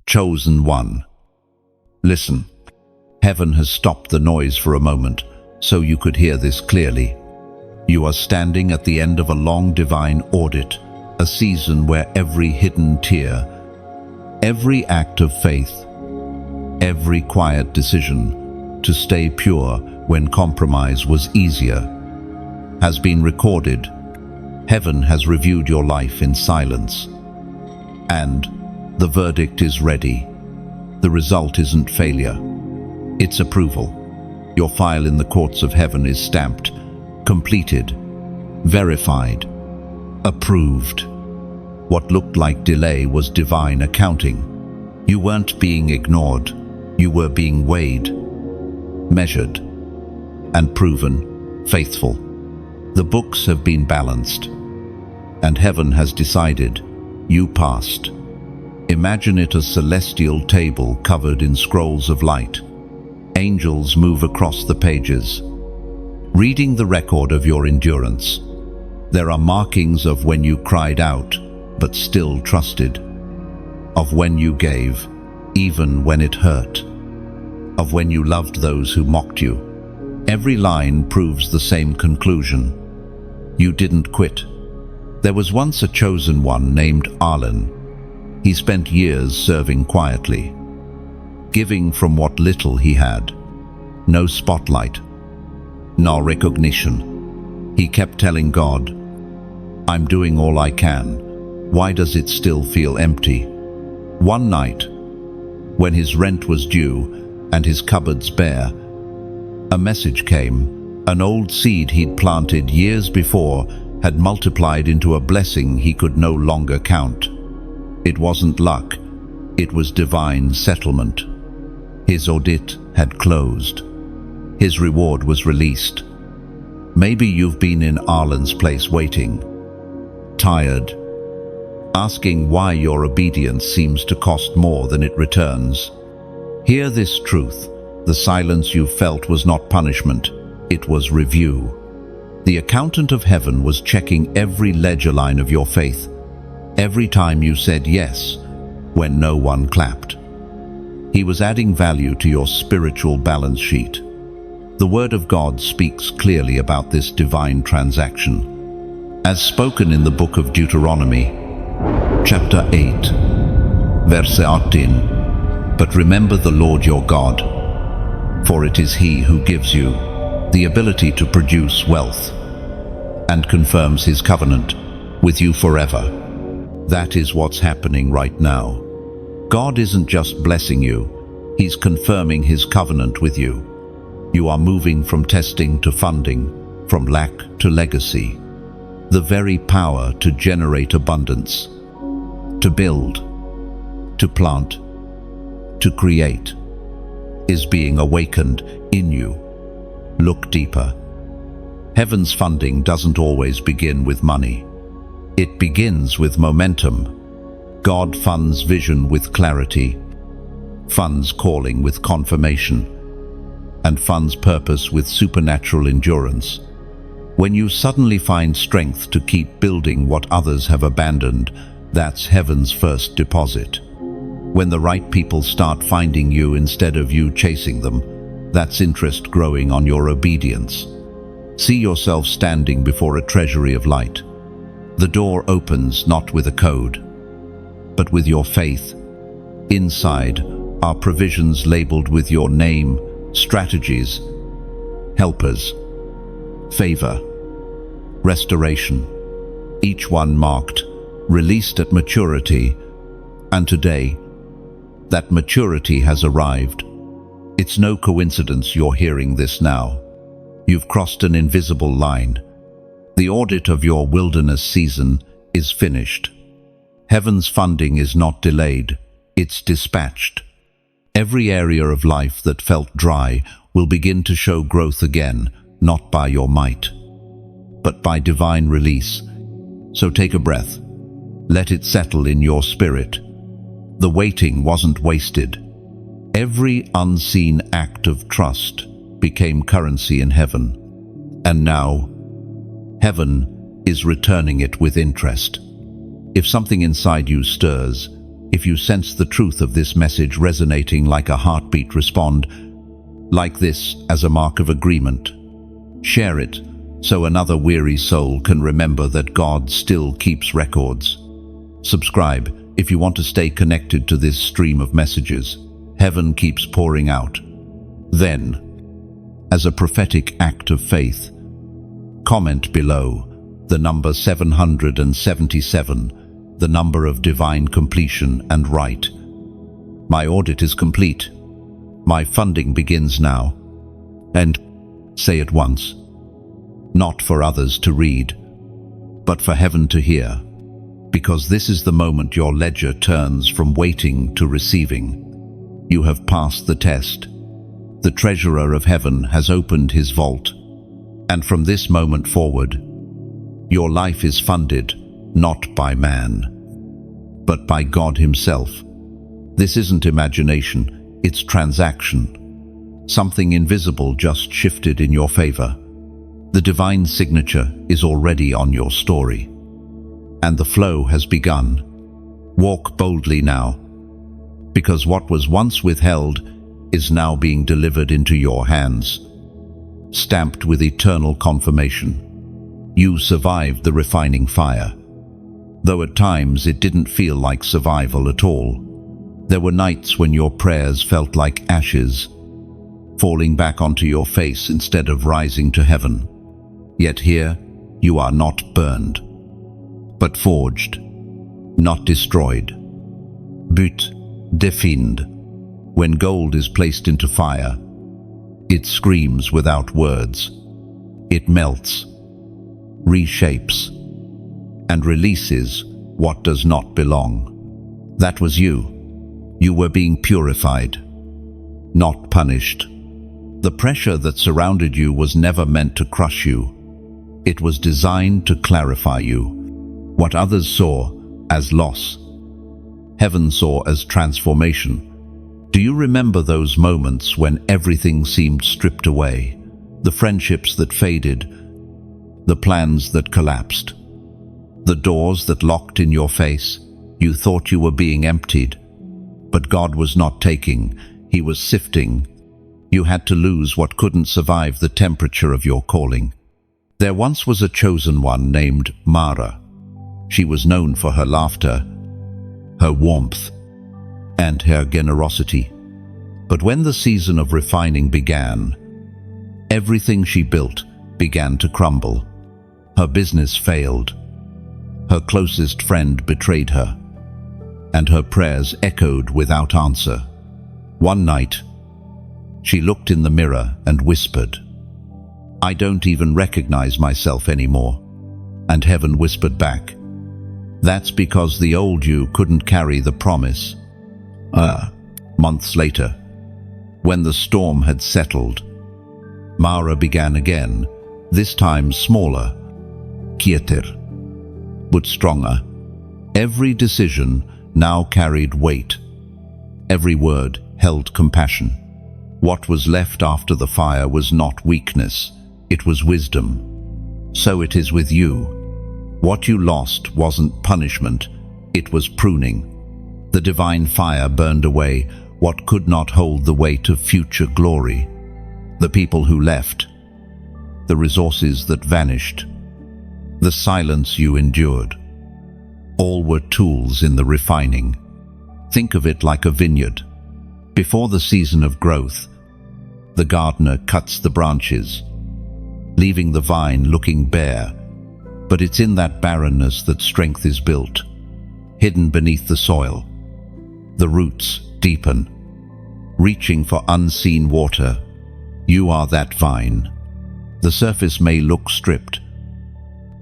Chosen one. Listen, heaven has stopped the noise for a moment, so you could hear this clearly. You are standing at the end of a long divine audit, a season where every hidden tear, every act of faith, every quiet decision to stay pure when compromise was easier, has been recorded. Heaven has reviewed your life in silence. And the verdict is ready. The result isn't failure, it's approval. Your file in the courts of heaven is stamped, completed, verified, approved. What looked like delay was divine accounting. You weren't being ignored, you were being weighed, measured, and proven faithful. The books have been balanced, and heaven has decided you passed. Imagine it a celestial table covered in scrolls of light. Angels move across the pages, reading the record of your endurance. There are markings of when you cried out, but still trusted. Of when you gave, even when it hurt. Of when you loved those who mocked you. Every line proves the same conclusion. You didn't quit. There was once a chosen one named Arlen. He spent years serving quietly, giving from what little he had. No spotlight, no recognition. He kept telling God, "I'm doing all I can. Why does it still feel empty?" One night, when his rent was due and his cupboards bare, a message came. An old seed he'd planted years before had multiplied into a blessing he could no longer count. It wasn't luck, it was divine settlement. His audit had closed. His reward was released. Maybe you've been in Arlen's place waiting, tired, asking why your obedience seems to cost more than it returns. Hear this truth: the silence you felt was not punishment, it was review. The accountant of heaven was checking every ledger line of your faith, every time you said yes when no one clapped. He was adding value to your spiritual balance sheet. The Word of God speaks clearly about this divine transaction. As spoken in the book of Deuteronomy, chapter 8, verse 18, "But remember the Lord your God, for it is He who gives you the ability to produce wealth and confirms His covenant with you forever." That is what's happening right now. God isn't just blessing you, He's confirming His covenant with you. You are moving from testing to funding, from lack to legacy. The very power to generate abundance, to build, to plant, to create, is being awakened in you. Look deeper. Heaven's funding doesn't always begin with money. It begins with momentum. God funds vision with clarity, funds calling with confirmation, and funds purpose with supernatural endurance. When you suddenly find strength to keep building what others have abandoned, that's heaven's first deposit. When the right people start finding you instead of you chasing them, that's interest growing on your obedience. See yourself standing before a treasury of light. The door opens not with a code, but with your faith. Inside are provisions labeled with your name, strategies, helpers, favor, restoration, each one marked, released at maturity, and today, that maturity has arrived. It's no coincidence you're hearing this now. You've crossed an invisible line. The audit of your wilderness season is finished. Heaven's funding is not delayed, it's dispatched. Every area of life that felt dry will begin to show growth again, not by your might, but by divine release. So take a breath. Let it settle in your spirit. The waiting wasn't wasted. Every unseen act of trust became currency in heaven. And now, heaven is returning it with interest. If something inside you stirs, If you sense the truth of this message resonating like a heartbeat, respond like this as a mark of agreement. Share it so another weary soul can remember that God still keeps records. Subscribe if you want to stay connected to this stream of messages heaven keeps pouring out. Then, as a prophetic act of faith, comment below the number 777, the number of divine completion, and write, "My audit is complete. My funding begins now." And say it once, not for others to read, but for heaven to hear, because this is the moment your ledger turns from waiting to receiving. You have passed the test. The treasurer of heaven has opened his vault, and from this moment forward, your life is funded not by man, but by God himself. This isn't imagination, it's transaction. Something invisible just shifted in your favor. The divine signature is already on your story, and the flow has begun. Walk boldly now, because what was once withheld is now being delivered into your hands, stamped with eternal confirmation. You survived the refining fire, though at times it didn't feel like survival at all. There were nights when your prayers felt like ashes, falling back onto your face instead of rising to heaven. Yet here, you are not burned, but forged, not destroyed. But defined. When gold is placed into fire, it screams without words. It melts, reshapes, and releases what does not belong. That was you. You were being purified, not punished. The pressure that surrounded you was never meant to crush you. It was designed to clarify you. What others saw as loss, heaven saw as transformation. Do you remember those moments when everything seemed stripped away? The friendships that faded, the plans that collapsed, the doors that locked in your face? You thought you were being emptied, but God was not taking, he was sifting. You had to lose what couldn't survive the temperature of your calling. There once was a chosen one named Mara. She was known for her laughter, her warmth, and her generosity. But when the season of refining began, everything she built began to crumble. Her business failed. Her closest friend betrayed her, and her prayers echoed without answer. One night, she looked in the mirror and whispered, "I don't even recognize myself anymore." And heaven whispered back, "That's because the old you couldn't carry the promise." Months later, when the storm had settled, Mara began again, this time smaller, quieter, but stronger. Every decision now carried weight. Every word held compassion. What was left after the fire was not weakness, it was wisdom. So it is with you. What you lost wasn't punishment, it was pruning. The divine fire burned away what could not hold the weight of future glory. The people who left, the resources that vanished, the silence you endured, all were tools in the refining. Think of it like a vineyard. Before the season of growth, the gardener cuts the branches, leaving the vine looking bare. But it's in that barrenness that strength is built, hidden beneath the soil. The roots deepen, reaching for unseen water. You are that vine. The surface may look stripped,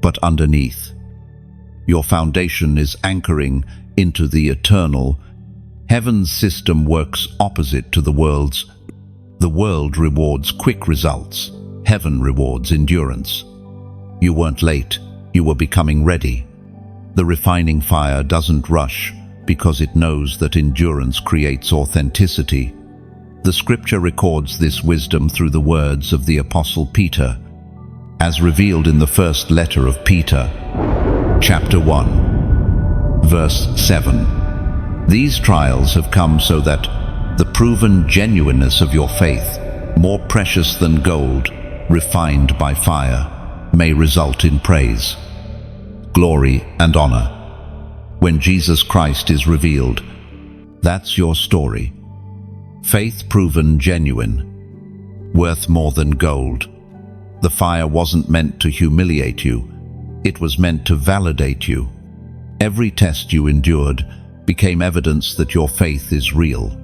but underneath, your foundation is anchoring into the eternal. Heaven's system works opposite to the world's. The world rewards quick results. Heaven rewards endurance. You weren't late, you were becoming ready. The refining fire doesn't rush because it knows that endurance creates authenticity. The scripture records this wisdom through the words of the Apostle Peter, as revealed in the first letter of Peter, chapter 1, verse 7. These trials have come so that the proven genuineness of your faith, more precious than gold, refined by fire, may result in praise, glory, and honor. When Jesus Christ is revealed, that's your story. Faith proven genuine, worth more than gold. The fire wasn't meant to humiliate you, it was meant to validate you. Every test you endured became evidence that your faith is real.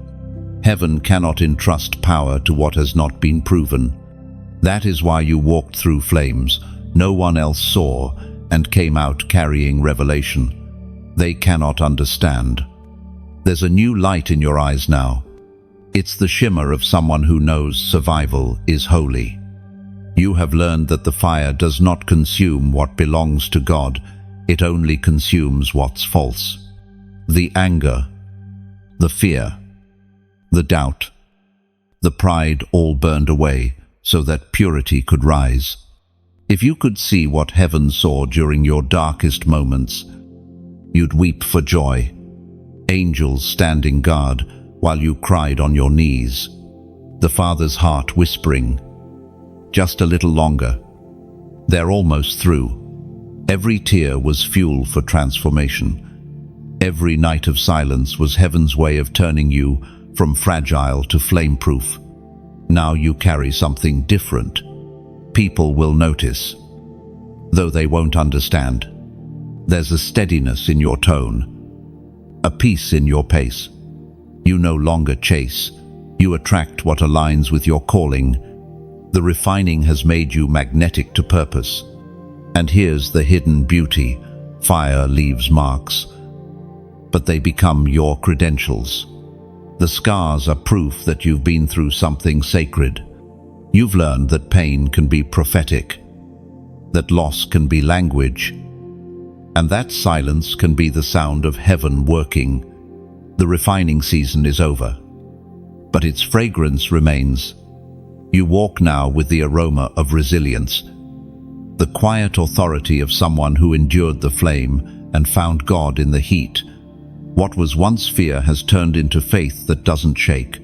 Heaven cannot entrust power to what has not been proven. That is why you walked through flames no one else saw and came out carrying revelation they cannot understand. There's a new light in your eyes now. It's the shimmer of someone who knows survival is holy. You have learned that the fire does not consume what belongs to God, it only consumes what's false. The anger, the fear, the doubt, the pride all burned away so that purity could rise. If you could see what heaven saw during your darkest moments, you'd weep for joy. Angels standing guard while you cried on your knees. The Father's heart whispering, just a little longer. They're almost through. Every tear was fuel for transformation. Every night of silence was heaven's way of turning you from fragile to flame-proof. Now you carry something different. People will notice, though they won't understand. There's a steadiness in your tone, a peace in your pace. You no longer chase, you attract what aligns with your calling. The refining has made you magnetic to purpose. And here's the hidden beauty. Fire leaves marks, but they become your credentials. The scars are proof that you've been through something sacred. You've learned that pain can be prophetic, that loss can be language, and that silence can be the sound of heaven working. The refining season is over, but its fragrance remains. You walk now with the aroma of resilience, the quiet authority of someone who endured the flame and found God in the heat. What was once fear has turned into faith that doesn't shake.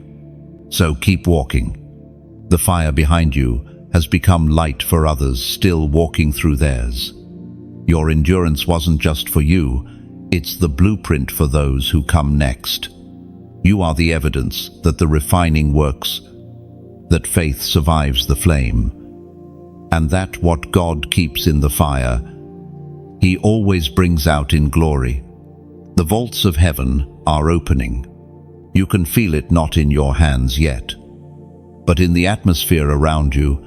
So keep walking. The fire behind you has become light for others still walking through theirs. Your endurance wasn't just for you, it's the blueprint for those who come next. You are the evidence that the refining works, that faith survives the flame, and that what God keeps in the fire, He always brings out in glory. The vaults of heaven are opening. You can feel it not in your hands yet, but in the atmosphere around you.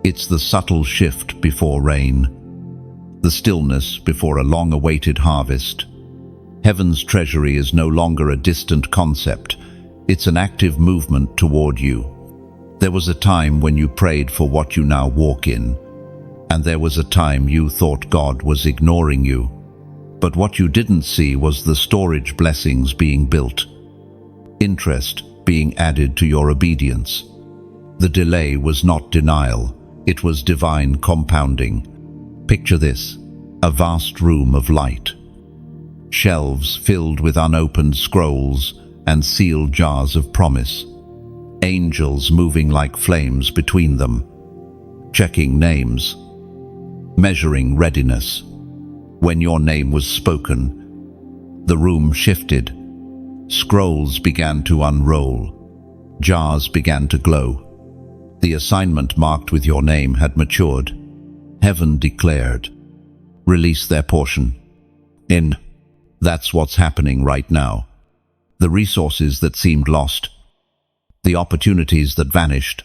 It's the subtle shift before rain, the stillness before a long-awaited harvest. Heaven's treasury is no longer a distant concept, it's an active movement toward you. There was a time when you prayed for what you now walk in, and there was a time you thought God was ignoring you. But what you didn't see was the storage blessings being built, interest being added to your obedience. The delay was not denial, it was divine compounding. Picture this, a vast room of light. Shelves filled with unopened scrolls and sealed jars of promise. Angels moving like flames between them, checking names, measuring readiness. When your name was spoken, the room shifted. Scrolls began to unroll. Jars began to glow. The assignment marked with your name had matured. Heaven declared, release their portion. That's what's happening right now. The resources that seemed lost, the opportunities that vanished,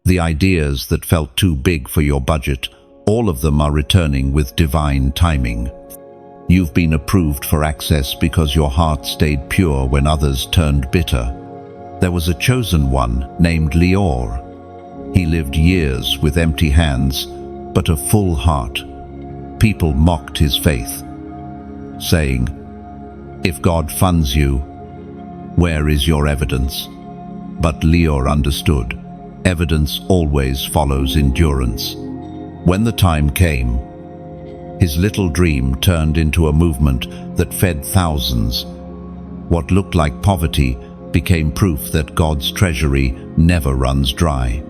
the ideas that felt too big for your budget, all of them are returning with divine timing. You've been approved for access because your heart stayed pure when others turned bitter. There was a chosen one named Leor. He lived years with empty hands, but a full heart. People mocked his faith, saying, "If God funds you, where is your evidence?" But Leor understood, evidence always follows endurance. When the time came, his little dream turned into a movement that fed thousands. What looked like poverty became proof that God's treasury never runs dry.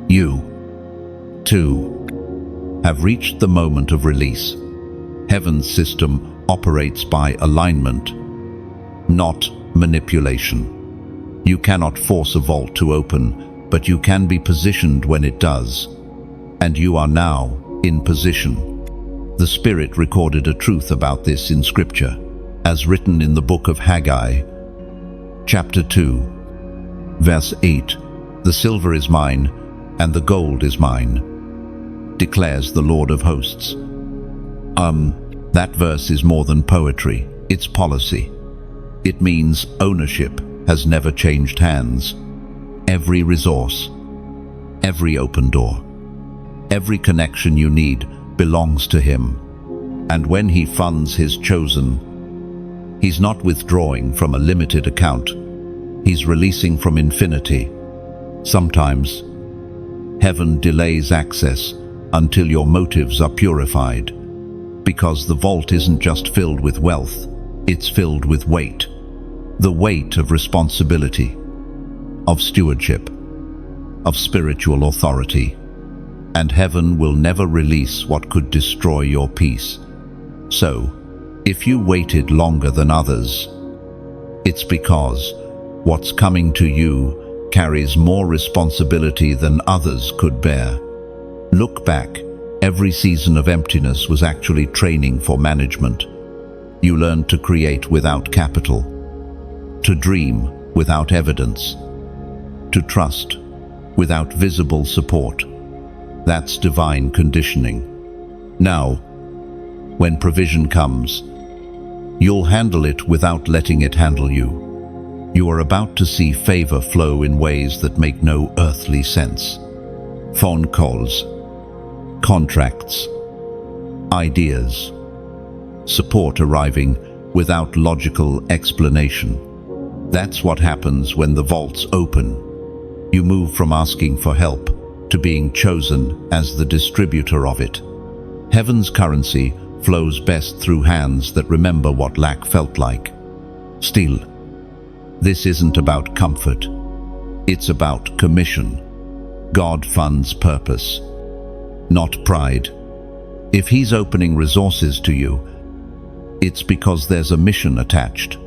You, too, have reached the moment of release. Heaven's system operates by alignment, not manipulation. You cannot force a vault to open, but you can be positioned when it does. And you are now in position. The Spirit recorded a truth about this in Scripture, as written in the book of Haggai, chapter 2, verse 8. "The silver is mine, and the gold is mine, declares the Lord of hosts." That verse is more than poetry, it's policy. It means ownership has never changed hands. Every resource, every open door, every connection you need belongs to Him. And when He funds His chosen, He's not withdrawing from a limited account. He's releasing from infinity. Sometimes, heaven delays access until your motives are purified, because the vault isn't just filled with wealth, it's filled with weight. The weight of responsibility, of stewardship, of spiritual authority. And heaven will never release what could destroy your peace. So, if you waited longer than others, it's because what's coming to you carries more responsibility than others could bear. Look back. Every season of emptiness was actually training for management. You learned to create without capital, to dream without evidence, to trust without visible support. That's divine conditioning. Now, when provision comes, you'll handle it without letting it handle you. You are about to see favor flow in ways that make no earthly sense. Phone calls, contracts, ideas, support arriving without logical explanation. That's what happens when the vaults open. You move from asking for help to being chosen as the distributor of it. Heaven's currency flows best through hands that remember what lack felt like. Still, this isn't about comfort. It's about commission. God funds purpose, not pride. If He's opening resources to you, it's because there's a mission attached.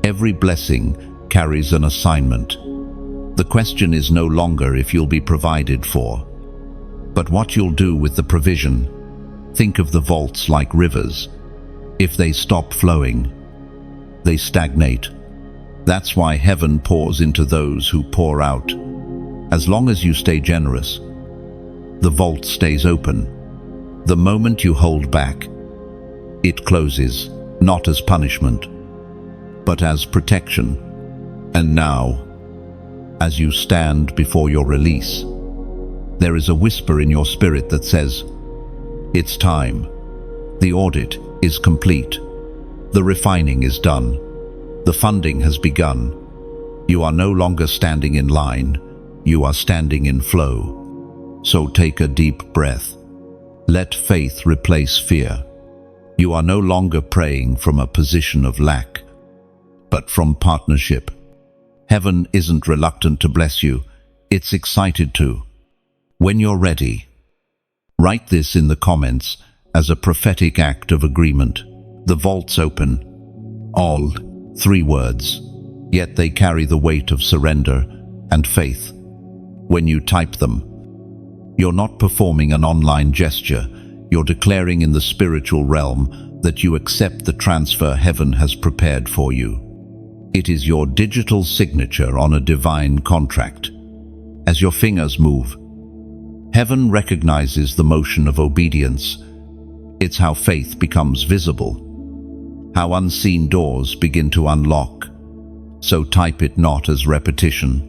Every blessing carries an assignment. The question is no longer if you'll be provided for, but what you'll do with the provision. Think of the vaults like rivers. If they stop flowing, they stagnate. That's why heaven pours into those who pour out. As long as you stay generous, the vault stays open. The moment you hold back, it closes, not as punishment, but as protection. And now, as you stand before your release, there is a whisper in your spirit that says, "It's time." The audit is complete. The refining is done. The funding has begun. You are no longer standing in line. You are standing in flow. So take a deep breath. Let faith replace fear. You are no longer praying from a position of lack, but from partnership. Heaven isn't reluctant to bless you. It's excited to. When you're ready, write this in the comments as a prophetic act of agreement. The vaults open. All 3 words, yet they carry the weight of surrender and faith. When you type them, you're not performing an online gesture. You're declaring in the spiritual realm that you accept the transfer heaven has prepared for you. It is your digital signature on a divine contract. As your fingers move, heaven recognizes the motion of obedience. It's how faith becomes visible, how unseen doors begin to unlock. So type it not as repetition,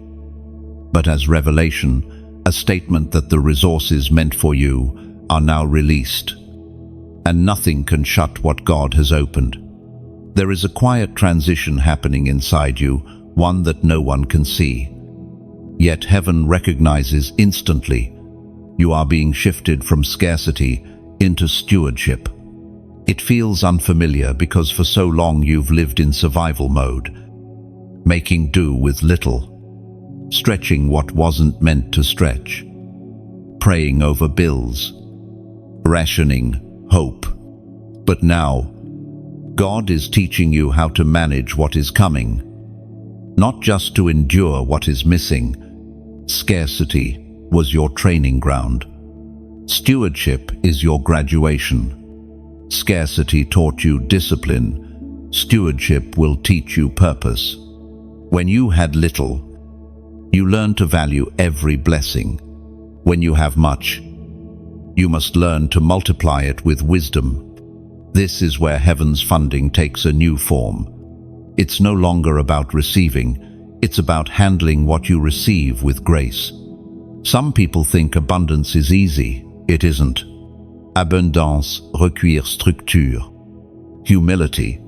but as revelation, a statement that the resources meant for you are now released, and nothing can shut what God has opened. There is a quiet transition happening inside you, one that no one can see. Yet heaven recognizes instantly. You are being shifted from scarcity into stewardship. It feels unfamiliar because for so long you've lived in survival mode, making do with little, stretching what wasn't meant to stretch, praying over bills, rationing hope. But now, God is teaching you how to manage what is coming, not just to endure what is missing. Scarcity was your training ground. Stewardship is your graduation. Scarcity taught you discipline. Stewardship will teach you purpose. When you had little, you learned to value every blessing. When you have much, you must learn to multiply it with wisdom. This is where heaven's funding takes a new form. It's no longer about receiving, it's about handling what you receive with grace. Some people think abundance is easy. It isn't. Abondance requiert structure, humility,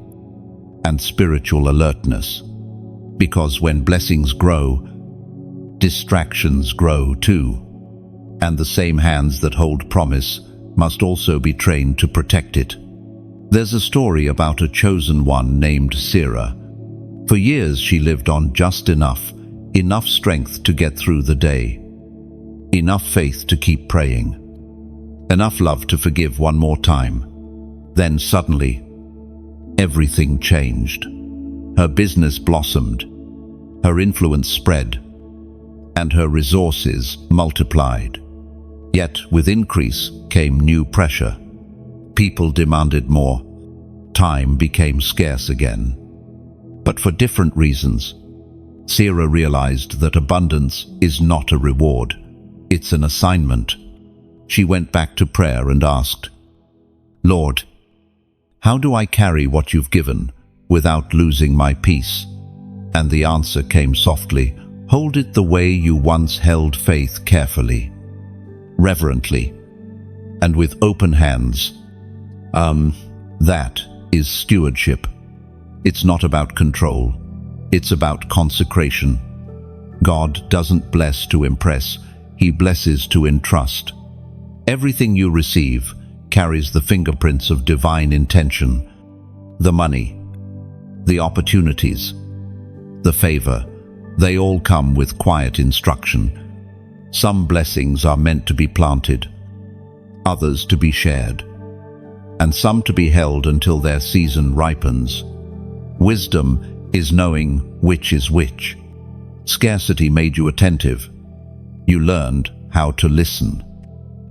and spiritual alertness. Because when blessings grow, distractions grow too. And the same hands that hold promise must also be trained to protect it. There's a story about a chosen one named Sarah. For years she lived on just enough strength to get through the day, enough faith to keep praying, enough love to forgive one more time. Then suddenly, everything changed. Her business blossomed, her influence spread, and her resources multiplied. Yet with increase came new pressure. People demanded more. Time became scarce again. But for different reasons. Sarah realized that abundance is not a reward. It's an assignment. She went back to prayer and asked, "Lord, how do I carry what you've given without losing my peace?" And the answer came softly, "Hold it the way you once held faith, carefully, reverently, and with open hands." That is stewardship. It's not about control. It's about consecration. God doesn't bless to impress. He blesses to entrust. Everything you receive carries the fingerprints of divine intention. The money, the opportunities, the favor, they all come with quiet instruction. Some blessings are meant to be planted, others to be shared, and some to be held until their season ripens. Wisdom is knowing which is which. Scarcity made you attentive. You learned how to listen.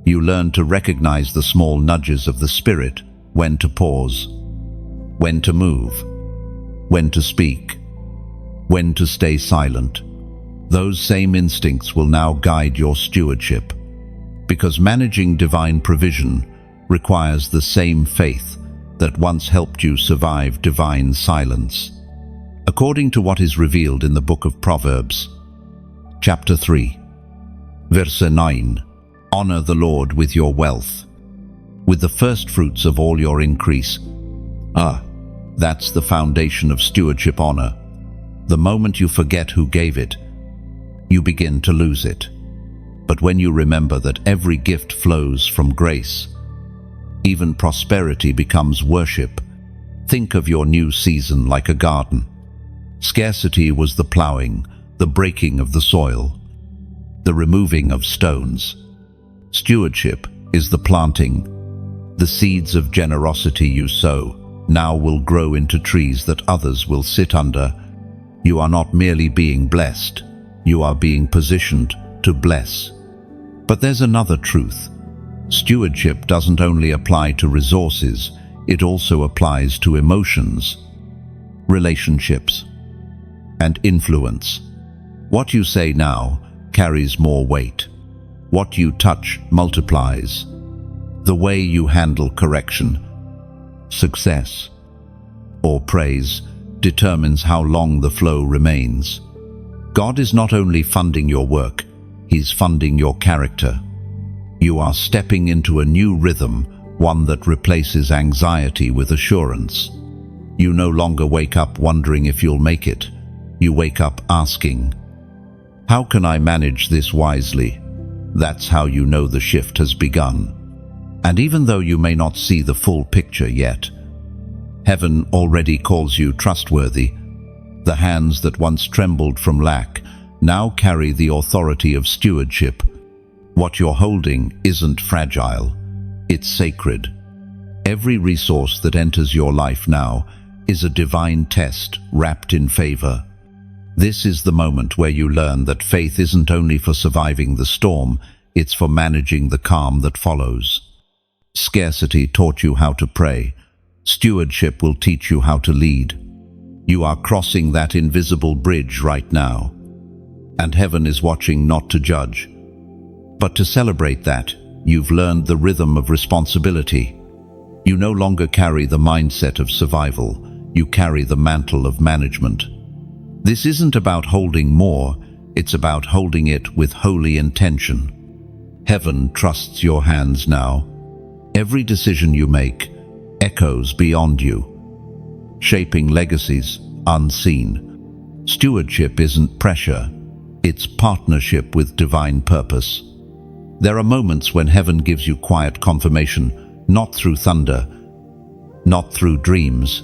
You learned to recognize the small nudges of the Spirit, when to pause, when to move, when to speak, when to stay silent. Those same instincts will now guide your stewardship, because managing divine provision requires the same faith that once helped you survive divine silence. According to what is revealed in the book of Proverbs, chapter 3, verse 9, honor the Lord with your wealth, with the first fruits of all your increase. That's the foundation of stewardship honor. The moment you forget who gave it, you begin to lose it. But when you remember that every gift flows from grace, even prosperity becomes worship. Think of your new season like a garden. Scarcity was the plowing, the breaking of the soil, the removing of stones. Stewardship is the planting. The seeds of generosity you sow now will grow into trees that others will sit under. You are not merely being blessed, you are being positioned to bless. But there's another truth. Stewardship doesn't only apply to resources, it also applies to emotions, relationships, and influence. What you say now carries more weight. What you touch multiplies. The way you handle correction, success, or praise determines how long the flow remains. God is not only funding your work, He's funding your character. You are stepping into a new rhythm, one that replaces anxiety with assurance. You no longer wake up wondering if you'll make it. You wake up asking, "How can I manage this wisely?" That's how you know the shift has begun. And even though you may not see the full picture yet, heaven already calls you trustworthy. The hands that once trembled from lack now carry the authority of stewardship. What you're holding isn't fragile, it's sacred. Every resource that enters your life now is a divine test wrapped in favor. This is the moment where you learn that faith isn't only for surviving the storm, it's for managing the calm that follows. Scarcity taught you how to pray. Stewardship will teach you how to lead. You are crossing that invisible bridge right now. And heaven is watching not to judge, but to celebrate that you've learned the rhythm of responsibility. You no longer carry the mindset of survival, you carry the mantle of management. This isn't about holding more, it's about holding it with holy intention. Heaven trusts your hands now. Every decision you make echoes beyond you, shaping legacies unseen. Stewardship isn't pressure, it's partnership with divine purpose. There are moments when heaven gives you quiet confirmation, not through thunder, not through dreams,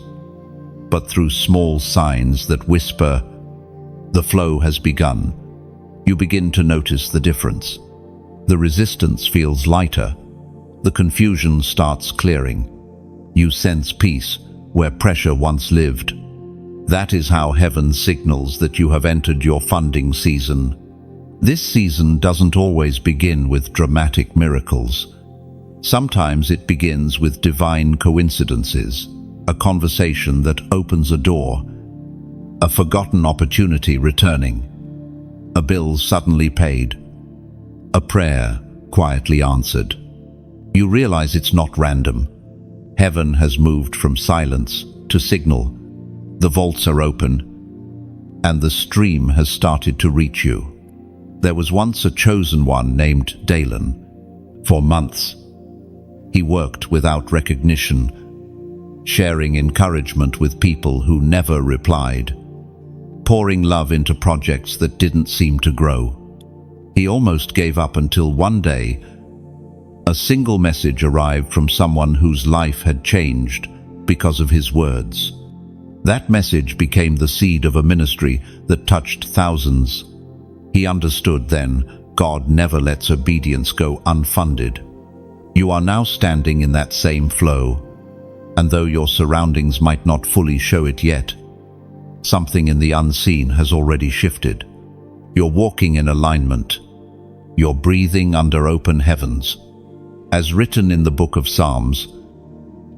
but through small signs that whisper, the flow has begun. You begin to notice the difference. The resistance feels lighter. The confusion starts clearing. You sense peace where pressure once lived. That is how heaven signals that you have entered your funding season. This season doesn't always begin with dramatic miracles. Sometimes it begins with divine coincidences, a conversation that opens a door, a forgotten opportunity returning, a bill suddenly paid, a prayer quietly answered. You realize it's not random. Heaven has moved from silence to signal. The vaults are open, and the stream has started to reach you. There was once a chosen one named Dalen. For months, he worked without recognition, sharing encouragement with people who never replied, pouring love into projects that didn't seem to grow. He almost gave up until one day, a single message arrived from someone whose life had changed because of his words. That message became the seed of a ministry that touched thousands. He understood then, God never lets obedience go unfunded. You are now standing in that same flow, and though your surroundings might not fully show it yet, something in the unseen has already shifted. You're walking in alignment. You're breathing under open heavens. As written in the book of Psalms,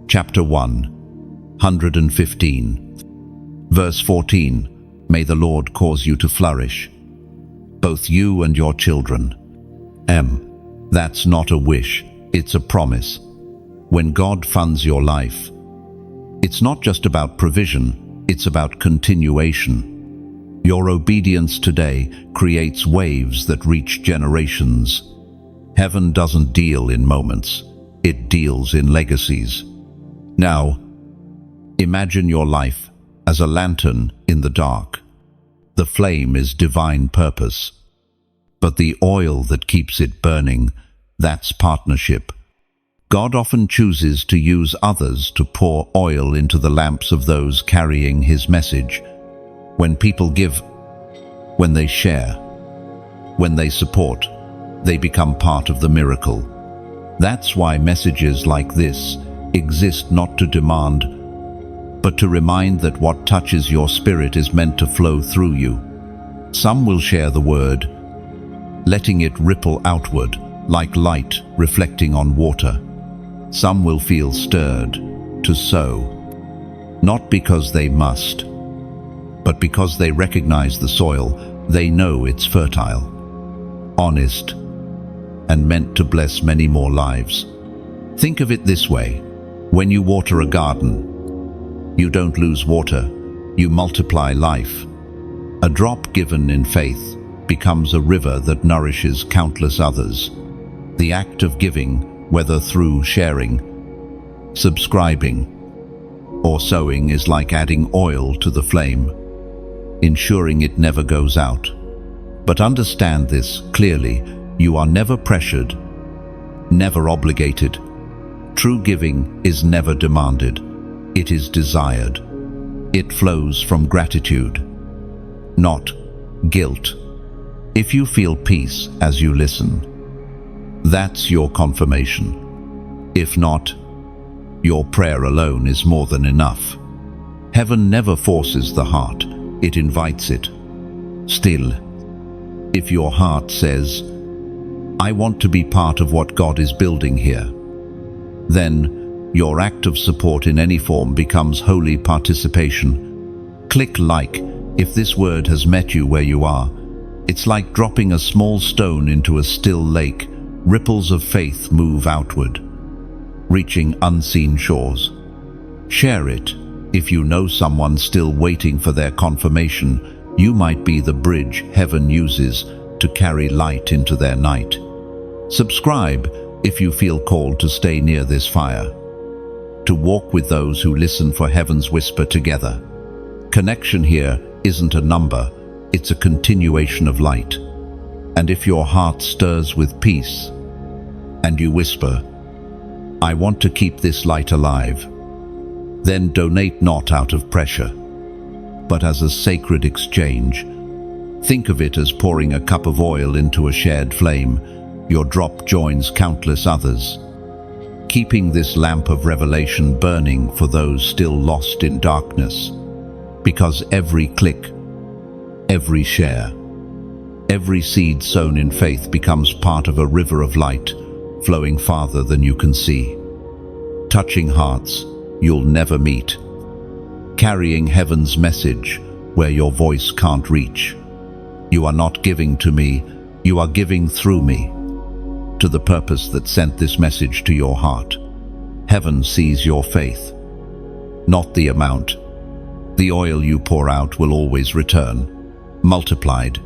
chapter 115, verse 14, may the Lord cause you to flourish, both you and your children. That's not a wish, it's a promise. When God funds your life, it's not just about provision, it's about continuation. Your obedience today creates waves that reach generations. Heaven doesn't deal in moments, it deals in legacies. Now, imagine your life as a lantern in the dark. The flame is divine purpose, but the oil that keeps it burning, that's partnership. God often chooses to use others to pour oil into the lamps of those carrying His message. When people give, when they share, when they support, they become part of the miracle. That's why messages like this exist not to demand, but to remind that what touches your spirit is meant to flow through you. Some will share the word, letting it ripple outward like light reflecting on water. Some will feel stirred to sow, not because they must, but because they recognize the soil, they know it's fertile, honest, and meant to bless many more lives. Think of it this way: when you water a garden, you don't lose water, you multiply life. A drop given in faith becomes a river that nourishes countless others. The act of giving, whether through sharing, subscribing, or sowing, is like adding oil to the flame, ensuring it never goes out. But understand this clearly: you are never pressured, never obligated. True giving is never demanded. It is desired. It flows from gratitude, not guilt. If you feel peace as you listen, that's your confirmation. If not, your prayer alone is more than enough. Heaven never forces the heart, it invites it. Still, if your heart says, "I want to be part of what God is building here," then your act of support in any form becomes holy participation. Click like if this word has met you where you are. It's like dropping a small stone into a still lake. Ripples of faith move outward, reaching unseen shores. Share it. If you know someone still waiting for their confirmation, you might be the bridge heaven uses to carry light into their night. Subscribe if you feel called to stay near this fire, to walk with those who listen for heaven's whisper together. Connection here isn't a number, it's a continuation of light. And if your heart stirs with peace, and you whisper, "I want to keep this light alive," then donate not out of pressure, but as a sacred exchange. Think of it as pouring a cup of oil into a shared flame. Your drop joins countless others, keeping this lamp of revelation burning for those still lost in darkness. Because every click, every share, every seed sown in faith becomes part of a river of light, flowing farther than you can see, touching hearts you'll never meet, carrying heaven's message where your voice can't reach. You are not giving to me, you are giving through me, to the purpose that sent this message to your heart. Heaven sees your faith, not the amount. The oil you pour out will always return, multiplied.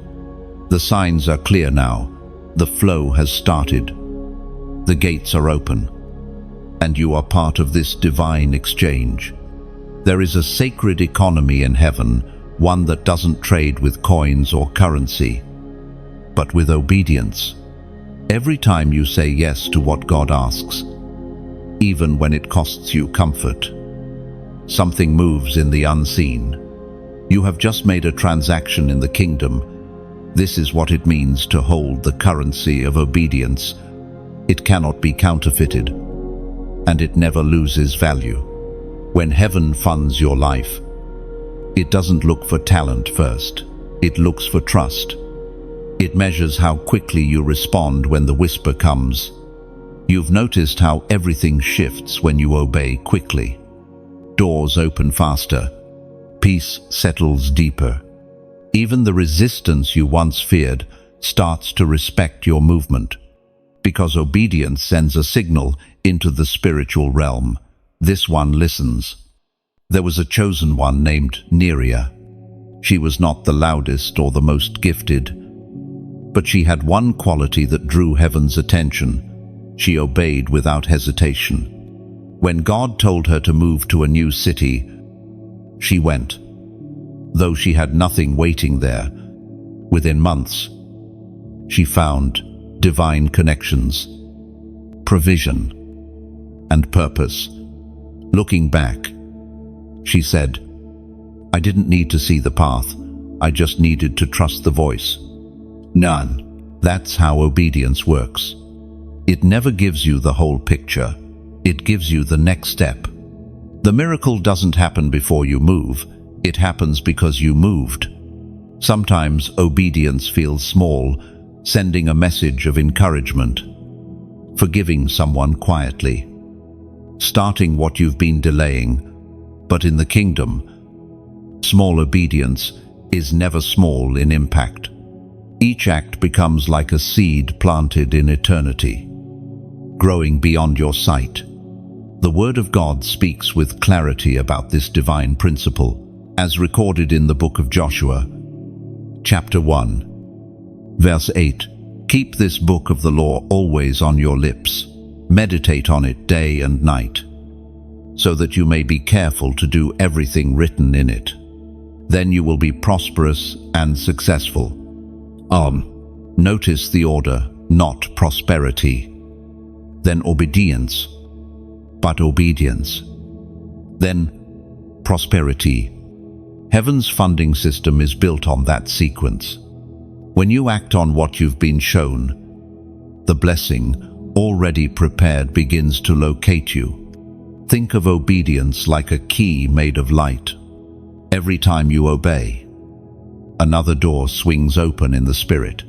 The signs are clear now. The flow has started. The gates are open, and you are part of this divine exchange. There is a sacred economy in heaven, one that doesn't trade with coins or currency, but with obedience. Every time you say yes to what God asks, even when it costs you comfort, something moves in the unseen. You have just made a transaction in the kingdom. This is what it means to hold the currency of obedience. It cannot be counterfeited, and it never loses value. When heaven funds your life, it doesn't look for talent first. It looks for trust. It measures how quickly you respond when the whisper comes. You've noticed how everything shifts when you obey quickly. Doors open faster. Peace settles deeper. Even the resistance you once feared starts to respect your movement, because obedience sends a signal into the spiritual realm. This one listens. There was a chosen one named Neria. She was not the loudest or the most gifted, but she had one quality that drew heaven's attention. She obeyed without hesitation. When God told her to move to a new city, she went, though she had nothing waiting there. Within months, she found divine connections, provision, and purpose. Looking back, she said, "I didn't need to see the path, I just needed to trust the voice." None. That's how obedience works. It never gives you the whole picture. It gives you the next step. The miracle doesn't happen before you move. It happens because you moved. Sometimes obedience feels small, sending a message of encouragement, forgiving someone quietly, starting what you've been delaying. But in the kingdom, small obedience is never small in impact. Each act becomes like a seed planted in eternity, growing beyond your sight. The Word of God speaks with clarity about this divine principle, as recorded in the book of Joshua, chapter 1, verse 8. Keep this book of the law always on your lips. Meditate on it day and night, so that you may be careful to do everything written in it. Then you will be prosperous and successful. Notice the order, not prosperity, then obedience, but obedience. Then, prosperity. Heaven's funding system is built on that sequence. When you act on what you've been shown, the blessing, already prepared, begins to locate you. Think of obedience like a key made of light. Every time you obey, another door swings open in the spirit.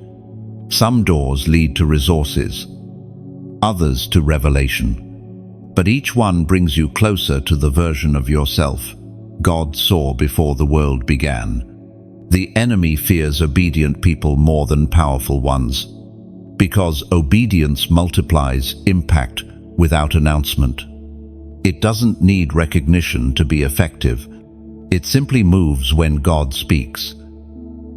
Some doors lead to resources, others to revelation. But each one brings you closer to the version of yourself God saw before the world began. The enemy fears obedient people more than powerful ones, because obedience multiplies impact without announcement. It doesn't need recognition to be effective. It simply moves when God speaks,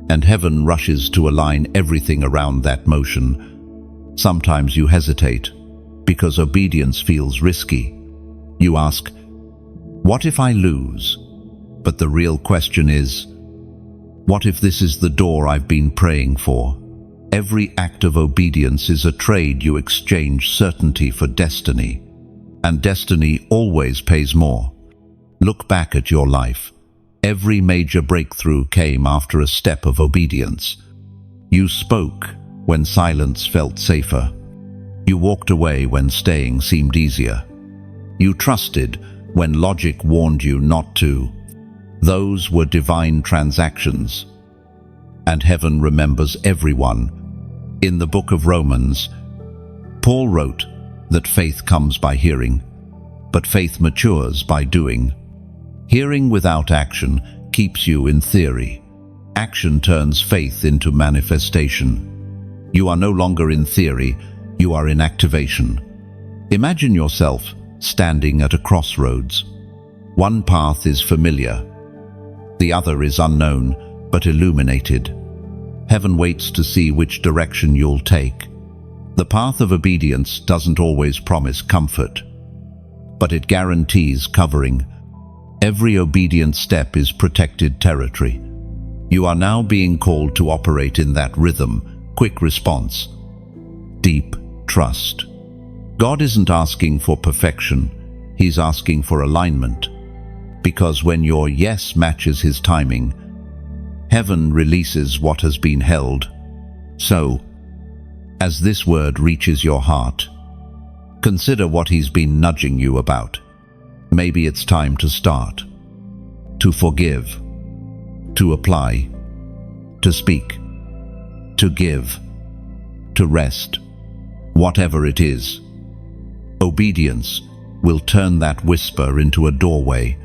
and heaven rushes to align everything around that motion. Sometimes you hesitate because obedience feels risky. You ask, what if I lose? But the real question is, what if this is the door I've been praying for? Every act of obedience is a trade. You exchange certainty for destiny, and destiny always pays more. Look back at your life. Every major breakthrough came after a step of obedience. You spoke when silence felt safer. You walked away when staying seemed easier. You trusted when logic warned you not to. Those were divine transactions, and heaven remembers everyone. In the book of Romans, Paul wrote that faith comes by hearing, but faith matures by doing. Hearing without action keeps you in theory. Action turns faith into manifestation. You are no longer in theory, you are in activation. Imagine yourself standing at a crossroads. One path is familiar, the other is unknown but illuminated. Heaven waits to see which direction you'll take. The path of obedience doesn't always promise comfort, but it guarantees covering. Every obedient step is protected territory. You are now being called to operate in that rhythm, quick response, deep trust. God isn't asking for perfection, He's asking for alignment. Because when your yes matches His timing, heaven releases what has been held. So, as this word reaches your heart, consider what He's been nudging you about. Maybe it's time to start, to forgive, to apply, to speak, to give, to rest. Whatever it is, obedience will turn that whisper into a doorway.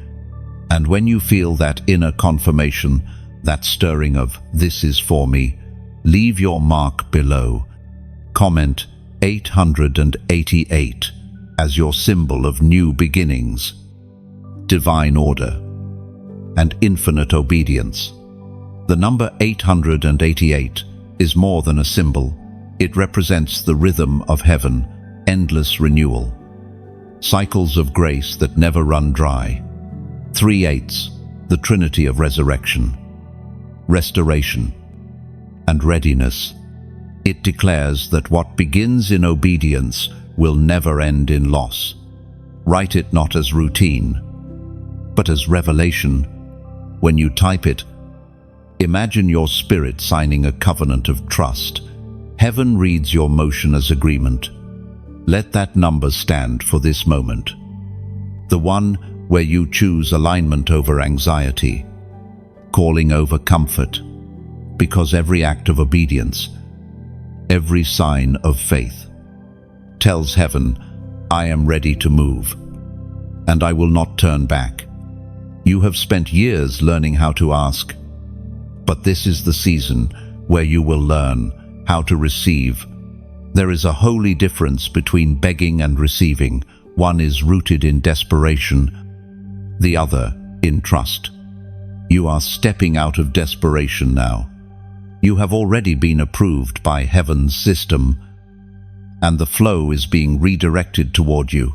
And when you feel that inner confirmation, that stirring of "this is for me," leave your mark below. Comment 888 as your symbol of new beginnings, divine order, and infinite obedience. The number 888 is more than a symbol. It represents the rhythm of heaven, endless renewal, cycles of grace that never run dry. 3/8, the Trinity of resurrection, restoration, and readiness. It declares that what begins in obedience will never end in loss. Write it not as routine, but as revelation. When you type it, imagine your spirit signing a covenant of trust. Heaven reads your motion as agreement. Let that number stand for this moment, the one where you choose alignment over anxiety, calling over comfort, because every act of obedience, every sign of faith, tells heaven, I am ready to move, and I will not turn back. You have spent years learning how to ask, but this is the season where you will learn how to receive. There is a holy difference between begging and receiving. One is rooted in desperation, the other in trust. You are stepping out of desperation now. You have already been approved by heaven's system, and the flow is being redirected toward you.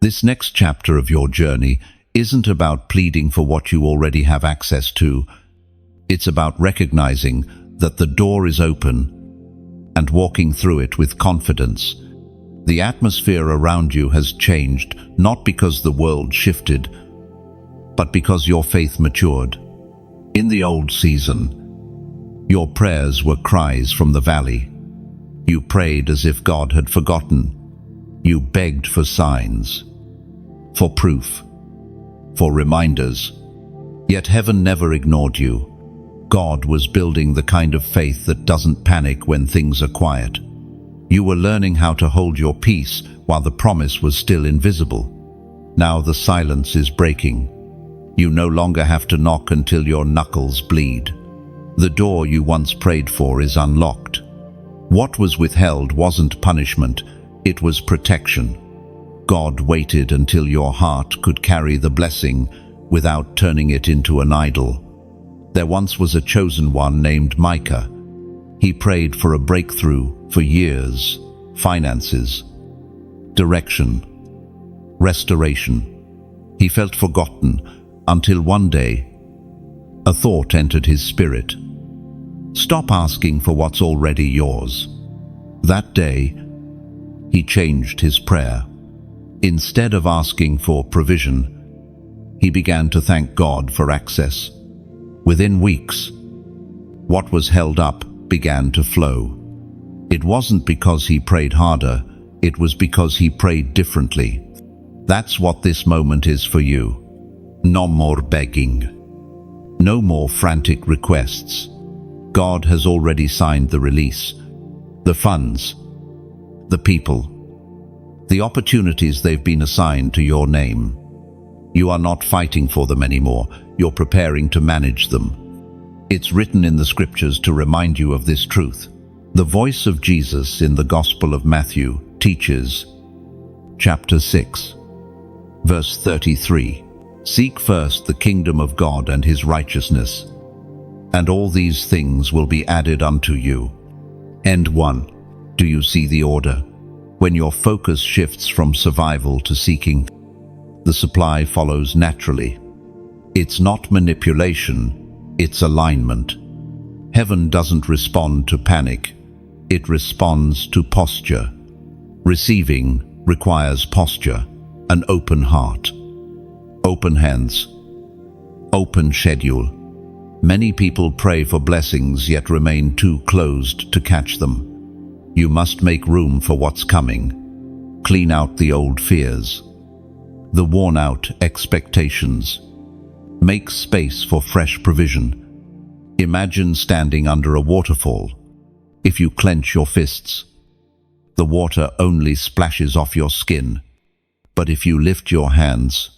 This next chapter of your journey isn't about pleading for what you already have access to. It's about recognizing that the door is open and walking through it with confidence. The atmosphere around you has changed, not because the world shifted, but because your faith matured. In the old season, your prayers were cries from the valley. You prayed as if God had forgotten. You begged for signs, for proof, for reminders. Yet heaven never ignored you. God was building the kind of faith that doesn't panic when things are quiet. You were learning how to hold your peace while the promise was still invisible. Now the silence is breaking. You no longer have to knock until your knuckles bleed. The door you once prayed for is unlocked. What was withheld wasn't punishment, it was protection. God waited until your heart could carry the blessing without turning it into an idol. There once was a chosen one named Micah. He prayed for a breakthrough for years, finances, direction, restoration. He felt forgotten until one day, a thought entered his spirit. Stop asking for what's already yours. That day, he changed his prayer. Instead of asking for provision, he began to thank God for access. Within weeks, what was held up began to flow. It wasn't because he prayed harder, it was because he prayed differently. That's what this moment is for you. No more begging. No more frantic requests. God has already signed the release. The funds, the people, the opportunities they've been assigned to your name. You are not fighting for them anymore, you're preparing to manage them. It's written in the scriptures to remind you of this truth. The voice of Jesus in the Gospel of Matthew teaches, chapter 6, verse 33, "Seek first the kingdom of God and his righteousness, and all these things will be added unto you." End 1. Do you see the order? When your focus shifts from survival to seeking, the supply follows naturally. It's not manipulation, it's alignment. Heaven doesn't respond to panic, it responds to posture. Receiving requires posture, an open heart, open hands, open schedule. Many people pray for blessings yet remain too closed to catch them. You must make room for what's coming. Clean out the old fears, the worn-out expectations. Make space for fresh provision. Imagine standing under a waterfall. If you clench your fists, the water only splashes off your skin. But if you lift your hands,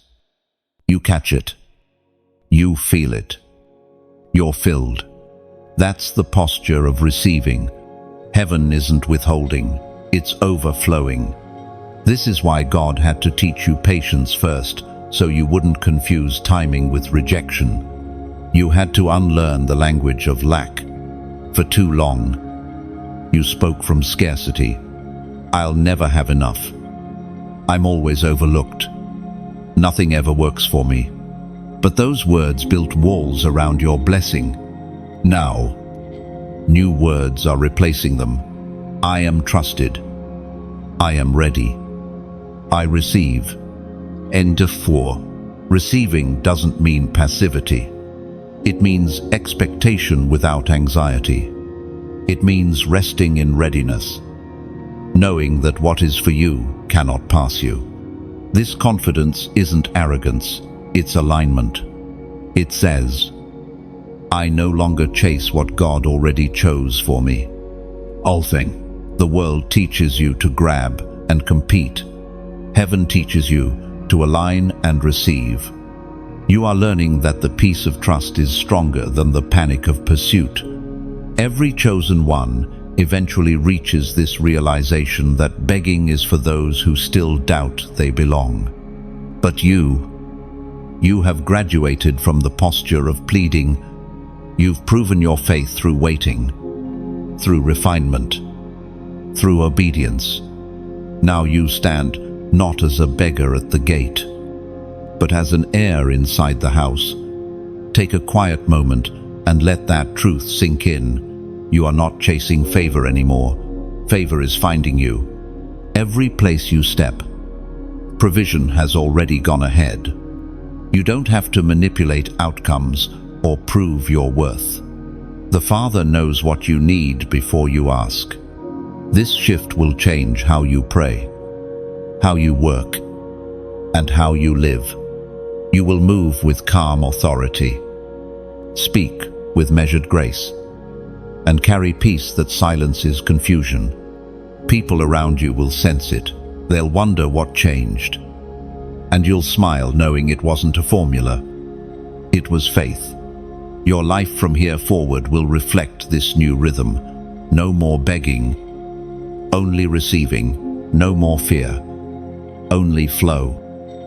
you catch it. You feel it. You're filled. That's the posture of receiving. Heaven isn't withholding, it's overflowing. This is why God had to teach you patience first, so you wouldn't confuse timing with rejection. You had to unlearn the language of lack. For too long, you spoke from scarcity. I'll never have enough. I'm always overlooked. Nothing ever works for me. But those words built walls around your blessing. Now, new words are replacing them. I am trusted. I am ready. I receive. End of 4. Receiving doesn't mean passivity. It means expectation without anxiety. It means resting in readiness, knowing that what is for you cannot pass you. This confidence isn't arrogance, it's alignment. It says, I no longer chase what God already chose for me. Thing. The world teaches you to grab and compete. Heaven teaches you to align and receive. You are learning that the peace of trust is stronger than the panic of pursuit. Every chosen one eventually reaches this realization that begging is for those who still doubt they belong. But you have graduated from the posture of pleading. You've proven your faith through waiting, through refinement, through obedience. Now you stand not as a beggar at the gate, but as an heir inside the house. Take a quiet moment and let that truth sink in. You are not chasing favor anymore. Favor is finding you. Every place you step, provision has already gone ahead. You don't have to manipulate outcomes or prove your worth. The Father knows what you need before you ask. This shift will change how you pray, how you work, and how you live. You will move with calm authority, speak with measured grace, and carry peace that silences confusion. People around you will sense it. They'll wonder what changed. And you'll smile knowing it wasn't a formula. It was faith. Your life from here forward will reflect this new rhythm. No more begging, only receiving. No more fear, only flow.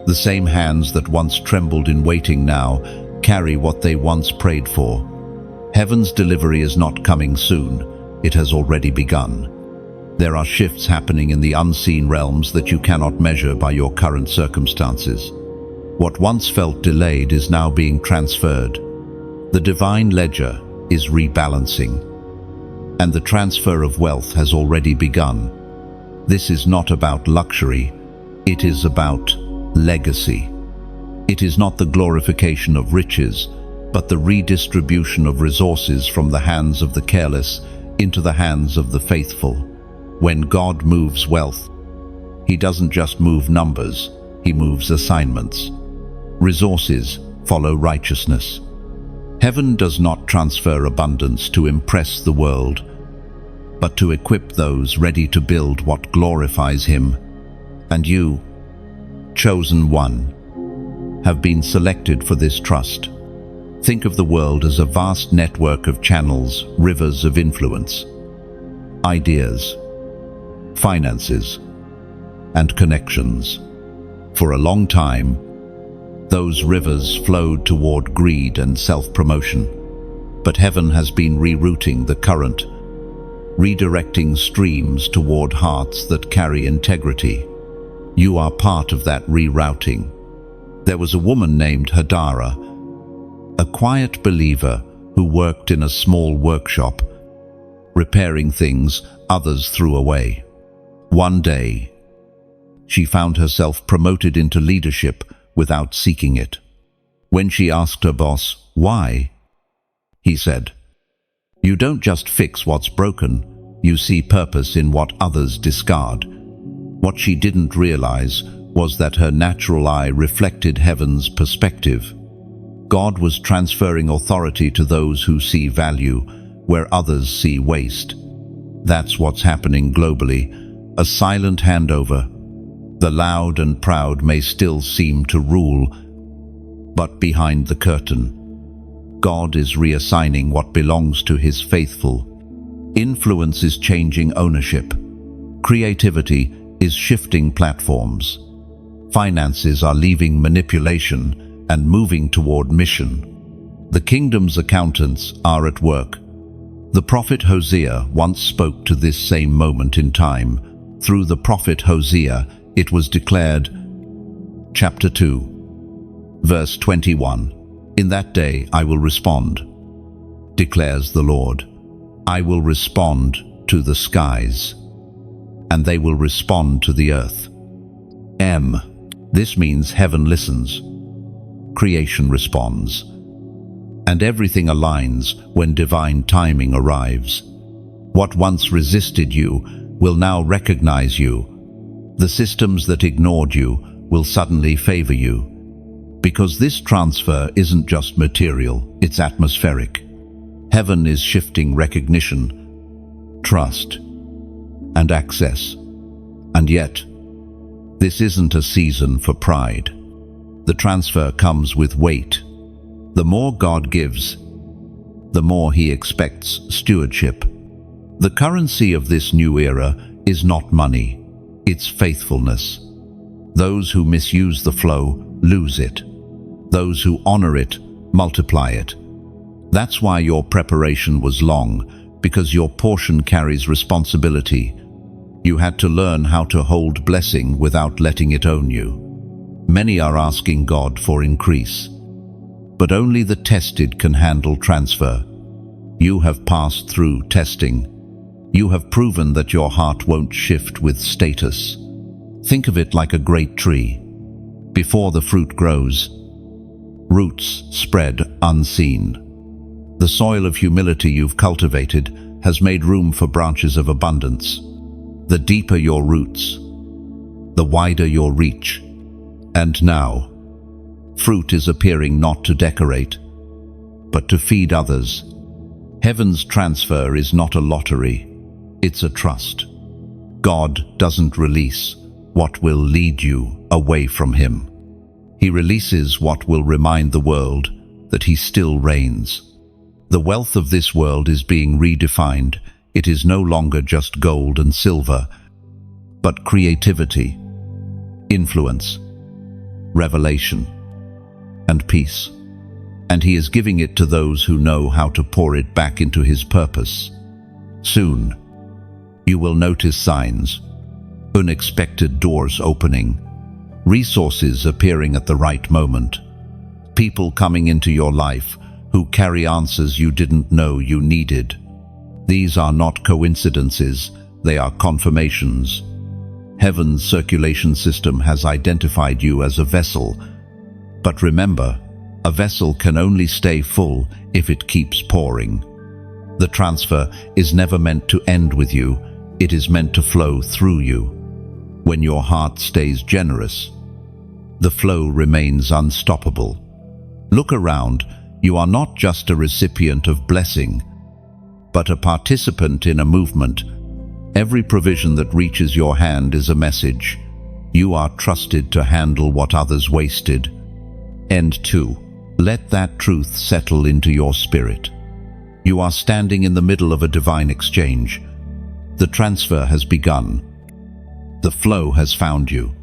The same hands that once trembled in waiting now carry what they once prayed for. Heaven's delivery is not coming soon. It has already begun. There are shifts happening in the unseen realms that you cannot measure by your current circumstances. What once felt delayed is now being transferred. The divine ledger is rebalancing, and the transfer of wealth has already begun. This is not about luxury, it is about legacy. It is not the glorification of riches, but the redistribution of resources from the hands of the careless into the hands of the faithful. When God moves wealth, He doesn't just move numbers, He moves assignments. Resources follow righteousness. Heaven does not transfer abundance to impress the world, but to equip those ready to build what glorifies Him. And you, chosen one, have been selected for this trust. Think of the world as a vast network of channels, rivers of influence, ideas, finances, and connections. For a long time, those rivers flowed toward greed and self-promotion, but heaven has been rerouting the current, redirecting streams toward hearts that carry integrity. You are part of that rerouting. There was a woman named Hadara, a quiet believer who worked in a small workshop, repairing things others threw away. One day, she found herself promoted into leadership without seeking it. When she asked her boss, why? He said, "You don't just fix what's broken, you see purpose in what others discard." What she didn't realize was that her natural eye reflected heaven's perspective. God was transferring authority to those who see value where others see waste. That's what's happening globally, a silent handover. The loud and proud may still seem to rule, but behind the curtain, God is reassigning what belongs to His faithful. Influence is changing ownership. Creativity is shifting platforms. Finances are leaving manipulation and moving toward mission. The kingdom's accountants are at work. The prophet Hosea once spoke to this same moment in time. Through the prophet Hosea, it was declared, chapter 2, verse 21, "In that day I will respond, declares the Lord. I will respond to the skies, and they will respond to the earth." This means heaven listens, creation responds, and everything aligns when divine timing arrives. What once resisted you will now recognize you. The systems that ignored you will suddenly favor you. Because this transfer isn't just material, it's atmospheric. Heaven is shifting recognition, trust, and access. And yet, this isn't a season for pride. The transfer comes with weight. The more God gives, the more He expects stewardship. The currency of this new era is not money, it's faithfulness. Those who misuse the flow lose it. Those who honor it multiply it. That's why your preparation was long, because your portion carries responsibility. You had to learn how to hold blessing without letting it own you. Many are asking God for increase, but only the tested can handle transfer. You have passed through testing. You have proven that your heart won't shift with status. Think of it like a great tree. Before the fruit grows, roots spread unseen. The soil of humility you've cultivated has made room for branches of abundance. The deeper your roots, the wider your reach. And now, fruit is appearing not to decorate, but to feed others. Heaven's transfer is not a lottery, it's a trust. God doesn't release what will lead you away from Him. He releases what will remind the world that He still reigns. The wealth of this world is being redefined. It is no longer just gold and silver, but creativity, influence, revelation, and peace. And He is giving it to those who know how to pour it back into His purpose. Soon, you will notice signs, unexpected doors opening, resources appearing at the right moment, people coming into your life who carry answers you didn't know you needed. These are not coincidences, they are confirmations. Heaven's circulation system has identified you as a vessel. But remember, a vessel can only stay full if it keeps pouring. The transfer is never meant to end with you, it is meant to flow through you. When your heart stays generous, the flow remains unstoppable. Look around, you are not just a recipient of blessing, but a participant in a movement. Every provision that reaches your hand is a message. You are trusted to handle what others wasted. End 2. Let that truth settle into your spirit. You are standing in the middle of a divine exchange. The transfer has begun. The flow has found you.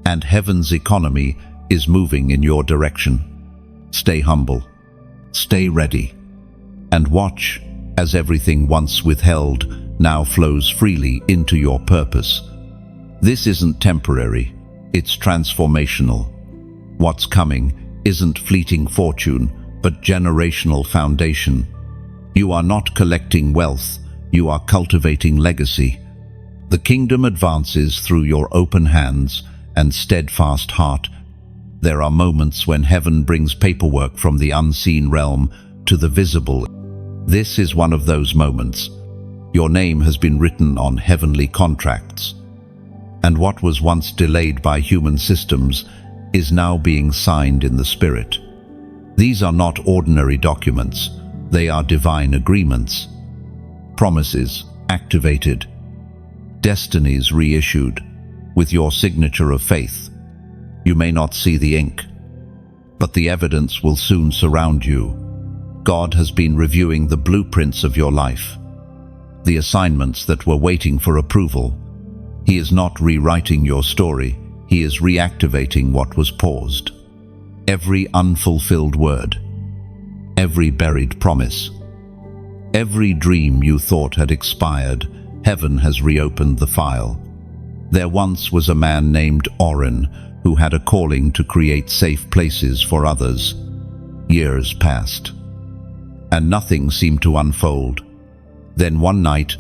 And heaven's economy is moving in your direction. Stay humble. Stay ready. And watch as everything once withheld now flows freely into your purpose. This isn't temporary, it's transformational. What's coming isn't fleeting fortune, but generational foundation. You are not collecting wealth, you are cultivating legacy. The kingdom advances through your open hands and steadfast heart. There are moments when heaven brings paperwork from the unseen realm to the visible. This is one of those moments. Your name has been written on heavenly contracts. And what was once delayed by human systems is now being signed in the Spirit. These are not ordinary documents, they are divine agreements. Promises activated, destinies reissued, with your signature of faith. You may not see the ink, but the evidence will soon surround you. God has been reviewing the blueprints of your life, the assignments that were waiting for approval. He is not rewriting your story, He is reactivating what was paused. Every unfulfilled word, every buried promise, every dream you thought had expired, heaven has reopened the file. There once was a man named Oren who had a calling to create safe places for others. Years passed, and nothing seemed to unfold. Then one night,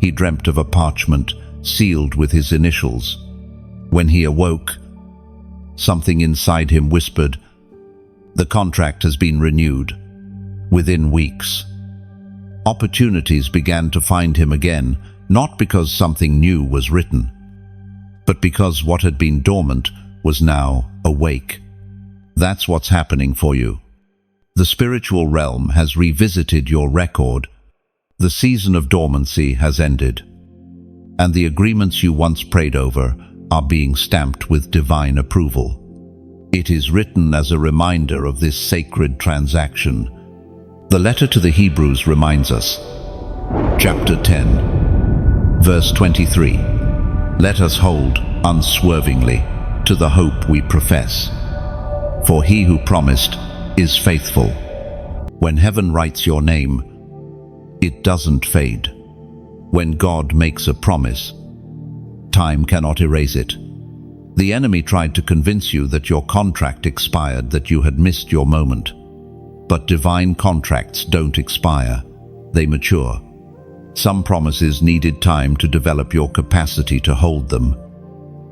he dreamt of a parchment sealed with his initials. When he awoke, something inside him whispered, "The contract has been renewed." Within weeks, opportunities began to find him again, not because something new was written, but because what had been dormant was now awake. That's what's happening for you. The spiritual realm has revisited your record. The season of dormancy has ended, and the agreements you once prayed over are being stamped with divine approval. It is written as a reminder of this sacred transaction. The letter to the Hebrews reminds us. Chapter 10, verse 23. Let us hold unswervingly to the hope we profess, for He who promised is faithful. When heaven writes your name, it doesn't fade. When God makes a promise, time cannot erase it. The enemy tried to convince you that your contract expired, that you had missed your moment. But divine contracts don't expire, they mature. Some promises needed time to develop your capacity to hold them.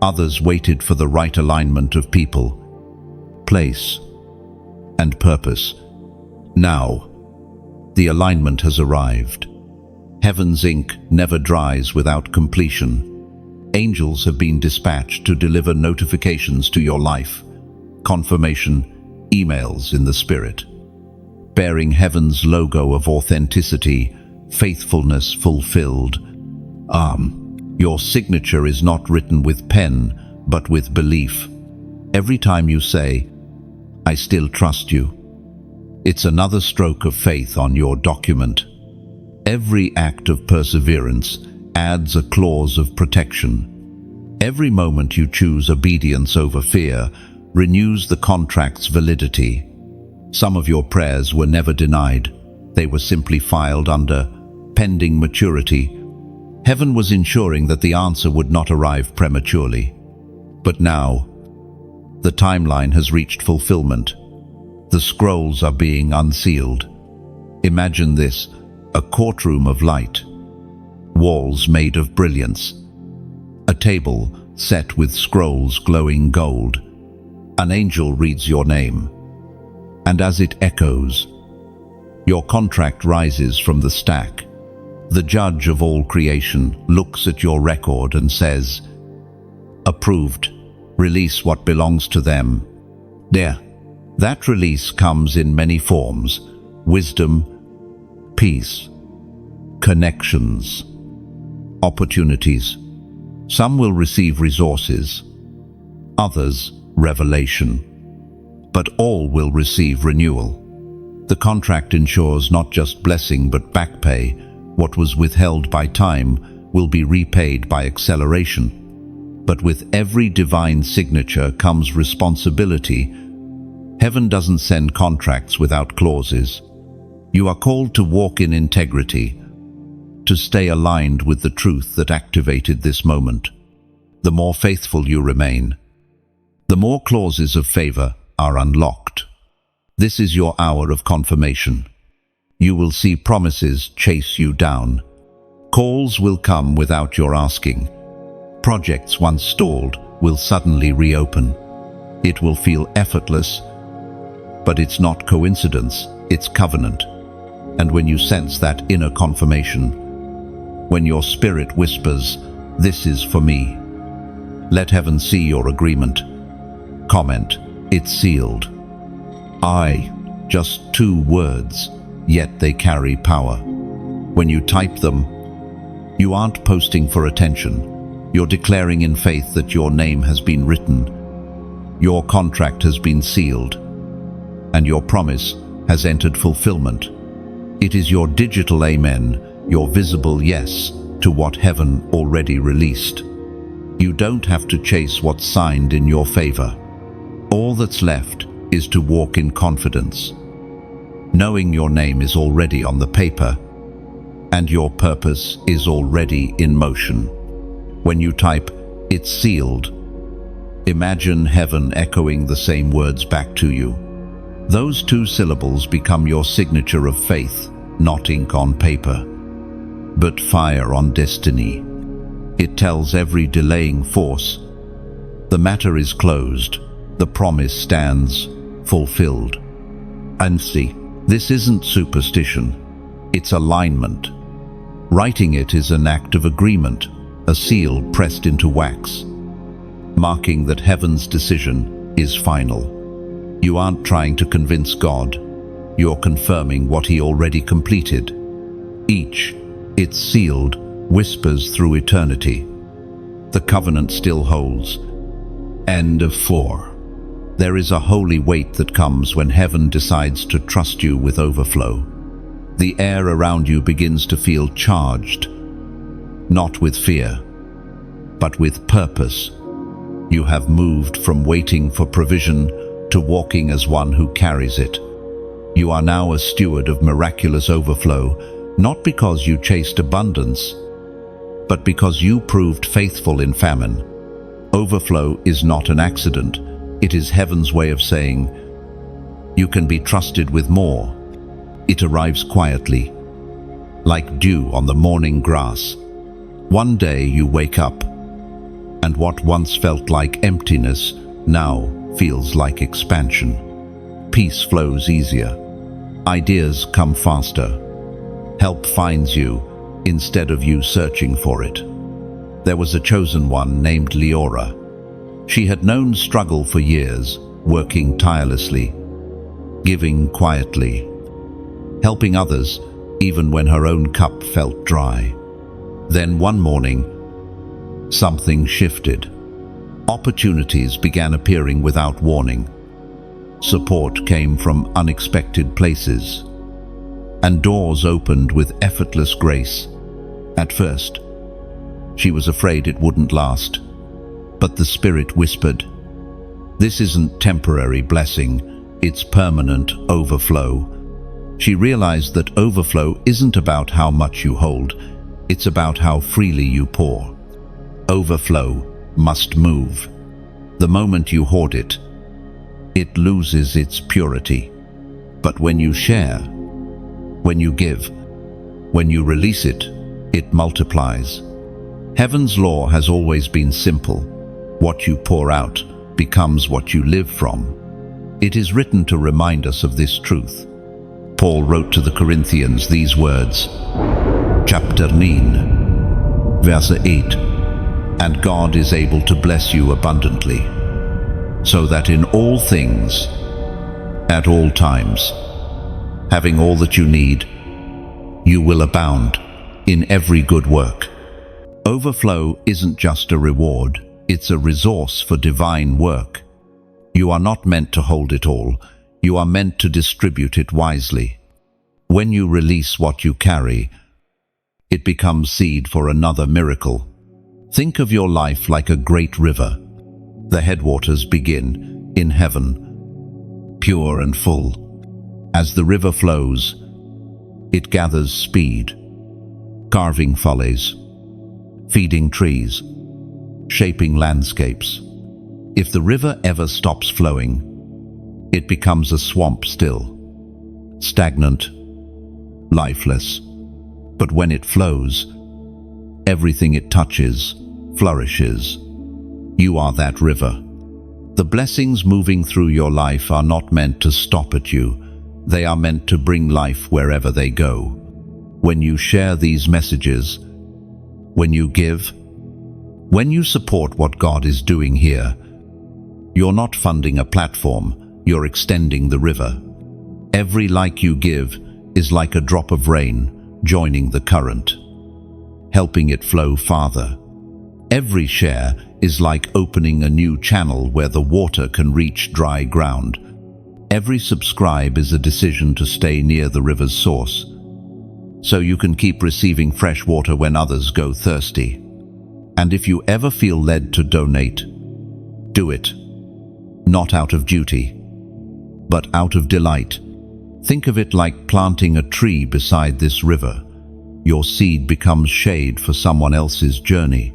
Others waited for the right alignment of people, place, and purpose. Now, the alignment has arrived. Heaven's ink never dries without completion. Angels have been dispatched to deliver notifications to your life, confirmation, emails in the Spirit, bearing heaven's logo of authenticity, faithfulness fulfilled. Your signature is not written with pen, but with belief. Every time you say, "I still trust you," it's another stroke of faith on your document. Every act of perseverance adds a clause of protection. Every moment you choose obedience over fear renews the contract's validity. Some of your prayers were never denied. They were simply filed under pending maturity. Heaven was ensuring that the answer would not arrive prematurely. But now, the timeline has reached fulfillment. The scrolls are being unsealed. Imagine this, a courtroom of light, walls made of brilliance, a table set with scrolls glowing gold. An angel reads your name, and as it echoes, your contract rises from the stack. The judge of all creation looks at your record and says, "Approved. Release what belongs to them." There. That release comes in many forms: wisdom, peace, connections, opportunities. Some will receive resources, others revelation, but all will receive renewal. The contract ensures not just blessing but back pay. What was withheld by time will be repaid by acceleration. But with every divine signature comes responsibility. Heaven doesn't send contracts without clauses. You are called to walk in integrity, to stay aligned with the truth that activated this moment. The more faithful you remain, the more clauses of favor are unlocked. This is your hour of confirmation. You will see promises chase you down. Calls will come without your asking. Projects once stalled will suddenly reopen. It will feel effortless, but it's not coincidence, it's covenant. And when you sense that inner confirmation, when your spirit whispers, "This is for me," let heaven see your agreement. Comment, "It's sealed." Just 2 words, yet they carry power. When you type them, you aren't posting for attention. You're declaring in faith that your name has been written, your contract has been sealed, and your promise has entered fulfillment. It is your digital amen, your visible yes to what heaven already released. You don't have to chase what's signed in your favor. All that's left is to walk in confidence, knowing your name is already on the paper and your purpose is already in motion. When you type, "It's sealed," imagine heaven echoing the same words back to you. Those 2 syllables become your signature of faith, not ink on paper, but fire on destiny. It tells every delaying force, the matter is closed, the promise stands fulfilled. And see, this isn't superstition, it's alignment. Writing it is an act of agreement, a seal pressed into wax, marking that heaven's decision is final. You aren't trying to convince God, you're confirming what He already completed. Each, "It's sealed," whispers through eternity. The covenant still holds. End of 4. There is a holy weight that comes when heaven decides to trust you with overflow. The air around you begins to feel charged, not with fear, but with purpose. You have moved from waiting for provision to walking as one who carries it. You are now a steward of miraculous overflow, not because you chased abundance, but because you proved faithful in famine. Overflow is not an accident. It is heaven's way of saying, you can be trusted with more. It arrives quietly, like dew on the morning grass. One day you wake up, and what once felt like emptiness now feels like expansion. Peace flows easier. Ideas come faster. Help finds you instead of you searching for it. There was a chosen one named Leora. She had known struggle for years, working tirelessly, giving quietly, helping others even when her own cup felt dry. Then one morning, something shifted. Opportunities began appearing without warning. Support came from unexpected places, and doors opened with effortless grace. At first, she was afraid it wouldn't last, but the Spirit whispered, "This isn't temporary blessing, it's permanent overflow." She realized that overflow isn't about how much you hold, it's about how freely you pour. Overflow must move. The moment you hoard it, it loses its purity. But when you share, when you give, when you release it, it multiplies. Heaven's law has always been simple. What you pour out becomes what you live from. It is written to remind us of this truth. Paul wrote to the Corinthians these words, chapter 9, verse 8, "And God is able to bless you abundantly, so that in all things, at all times, having all that you need, you will abound in every good work." Overflow isn't just a reward, it's a resource for divine work. You are not meant to hold it all, you are meant to distribute it wisely. When you release what you carry, it becomes seed for another miracle. Think of your life like a great river. The headwaters begin in heaven, pure and full. As the river flows, it gathers speed, carving follies, feeding trees, shaping landscapes. If the river ever stops flowing, it becomes a swamp still, stagnant, lifeless. But when it flows, everything it touches flourishes. You are that river. The blessings moving through your life are not meant to stop at you. They are meant to bring life wherever they go. When you share these messages, when you give, when you support what God is doing here, you're not funding a platform, you're extending the river. Every like you give is like a drop of rain joining the current, helping it flow farther. Every share is like opening a new channel where the water can reach dry ground. Every subscribe is a decision to stay near the river's source, so you can keep receiving fresh water when others go thirsty. And if you ever feel led to donate, do it. Not out of duty, but out of delight. Think of it like planting a tree beside this river. Your seed becomes shade for someone else's journey.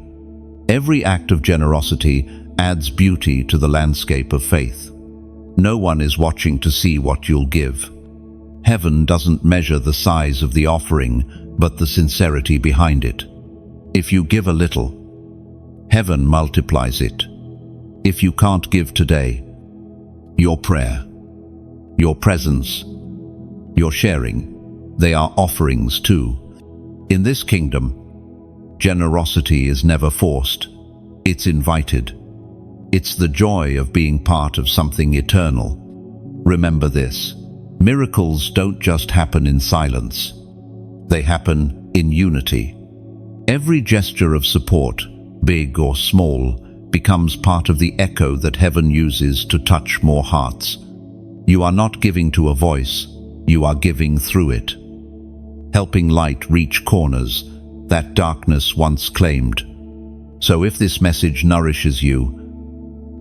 Every act of generosity adds beauty to the landscape of faith. No one is watching to see what you'll give. Heaven doesn't measure the size of the offering, but the sincerity behind it. If you give a little, heaven multiplies it. If you can't give today, your prayer, your presence, your sharing, they are offerings too. In this kingdom, generosity is never forced, it's invited. It's the joy of being part of something eternal. Remember this, miracles don't just happen in silence, they happen in unity. Every gesture of support, big or small, becomes part of the echo that heaven uses to touch more hearts. You are not giving to a voice, you are giving through it, helping light reach corners that darkness once claimed. So if this message nourishes you,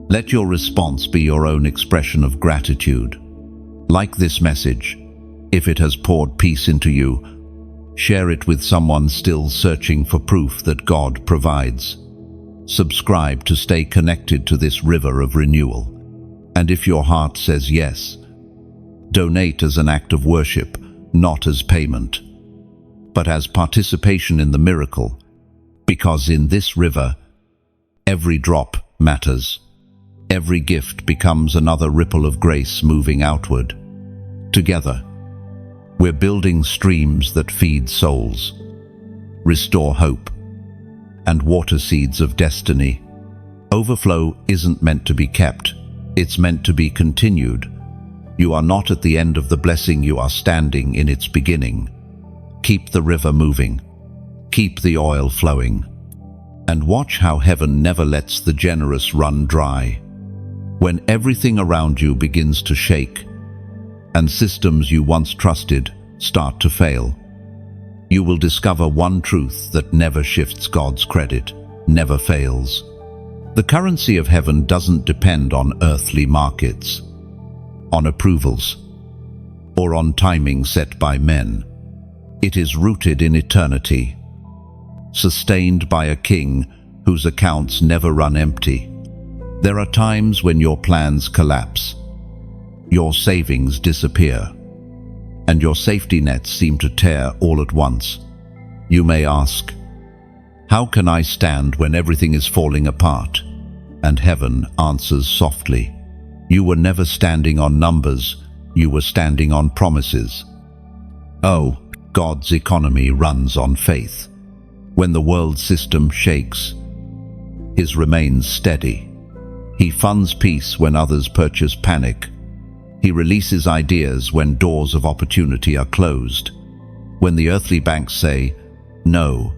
let your response be your own expression of gratitude. Like this message, if it has poured peace into you, share it with someone still searching for proof that God provides. Subscribe to stay connected to this river of renewal. And if your heart says yes, donate as an act of worship, not as payment. but as participation in the miracle, because in this river, every drop matters. Every gift becomes another ripple of grace moving outward. Together, we're building streams that feed souls, restore hope, and water seeds of destiny. Overflow isn't meant to be kept, it's meant to be continued. You are not at the end of the blessing, you are standing in its beginning. Keep the river moving, keep the oil flowing, and watch how heaven never lets the generous run dry. When everything around you begins to shake, and systems you once trusted start to fail, you will discover one truth that never shifts God's credit, never fails. The currency of heaven doesn't depend on earthly markets, on approvals, or on timing set by men. It is rooted in eternity, sustained by a king whose accounts never run empty. There are times when your plans collapse, your savings disappear, and your safety nets seem to tear all at once. You may ask, how can I stand when everything is falling apart? And heaven answers softly, you were never standing on numbers, you were standing on promises. Oh, God's economy runs on faith. When the world system shakes, His remains steady. He funds peace when others purchase panic. He releases ideas when doors of opportunity are closed. When the earthly banks say, no,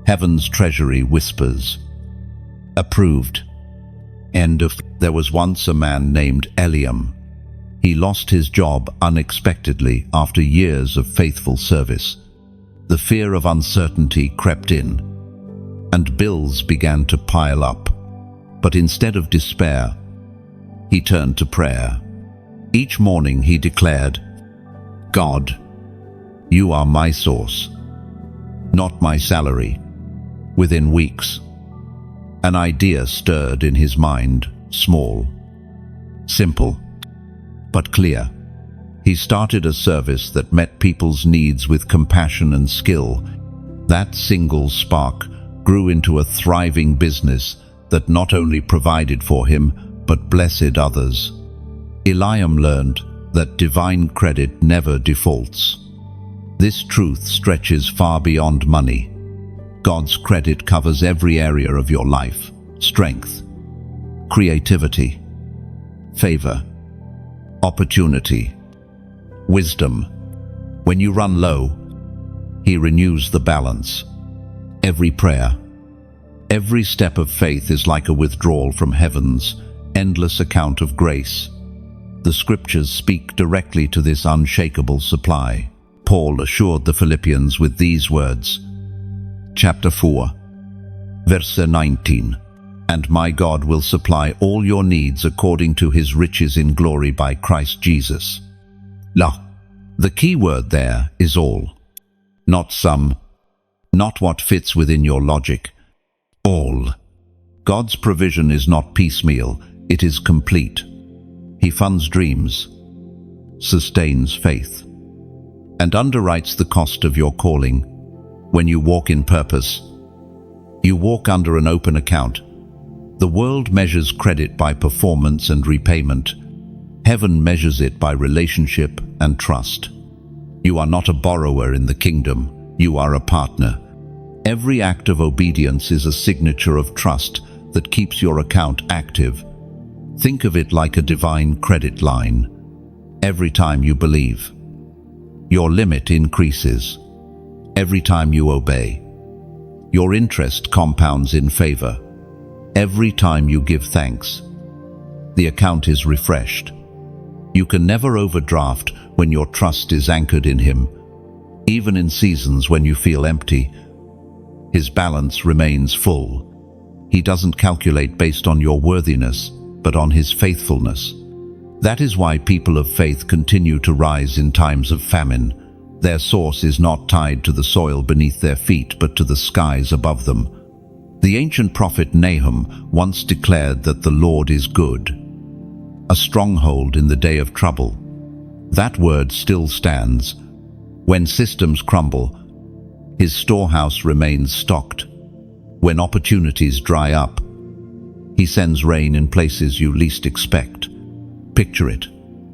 heaven's treasury whispers, approved. End of. There was once a man named Eliam. He lost his job unexpectedly after years of faithful service. The fear of uncertainty crept in, and bills began to pile up. But instead of despair, he turned to prayer. Each morning he declared, God, you are my source, not my salary. Within weeks, an idea stirred in his mind, small, simple, but clear. He started a service that met people's needs with compassion and skill. That single spark grew into a thriving business that not only provided for him, but blessed others. Eliam learned that divine credit never defaults. This truth stretches far beyond money. God's credit covers every area of your life: strength, creativity, favor, opportunity, wisdom. When you run low, He renews the balance. Every prayer, every step of faith is like a withdrawal from heaven's endless account of grace. The scriptures speak directly to this unshakable supply. Paul assured the Philippians with these words, chapter 4, verse 19, and my God will supply all your needs according to His riches in glory by Christ Jesus. The key word there is all. Not some, not what fits within your logic. All. God's provision is not piecemeal, it is complete. He funds dreams, sustains faith, and underwrites the cost of your calling. When you walk in purpose, you walk under an open account. The world measures credit by performance and repayment. Heaven measures it by relationship and trust. You are not a borrower in the kingdom, you are a partner. Every act of obedience is a signature of trust that keeps your account active. Think of it like a divine credit line. Every time you believe, your limit increases. Every time you obey, your interest compounds in favor. Every time you give thanks, the account is refreshed. You can never overdraft when your trust is anchored in Him. Even in seasons when you feel empty, His balance remains full. He doesn't calculate based on your worthiness, but on His faithfulness. That is why people of faith continue to rise in times of famine. Their source is not tied to the soil beneath their feet, but to the skies above them. The ancient prophet Nahum once declared that the Lord is good, a stronghold in the day of trouble. That word still stands. When systems crumble, His storehouse remains stocked. When opportunities dry up, He sends rain in places you least expect. Picture it,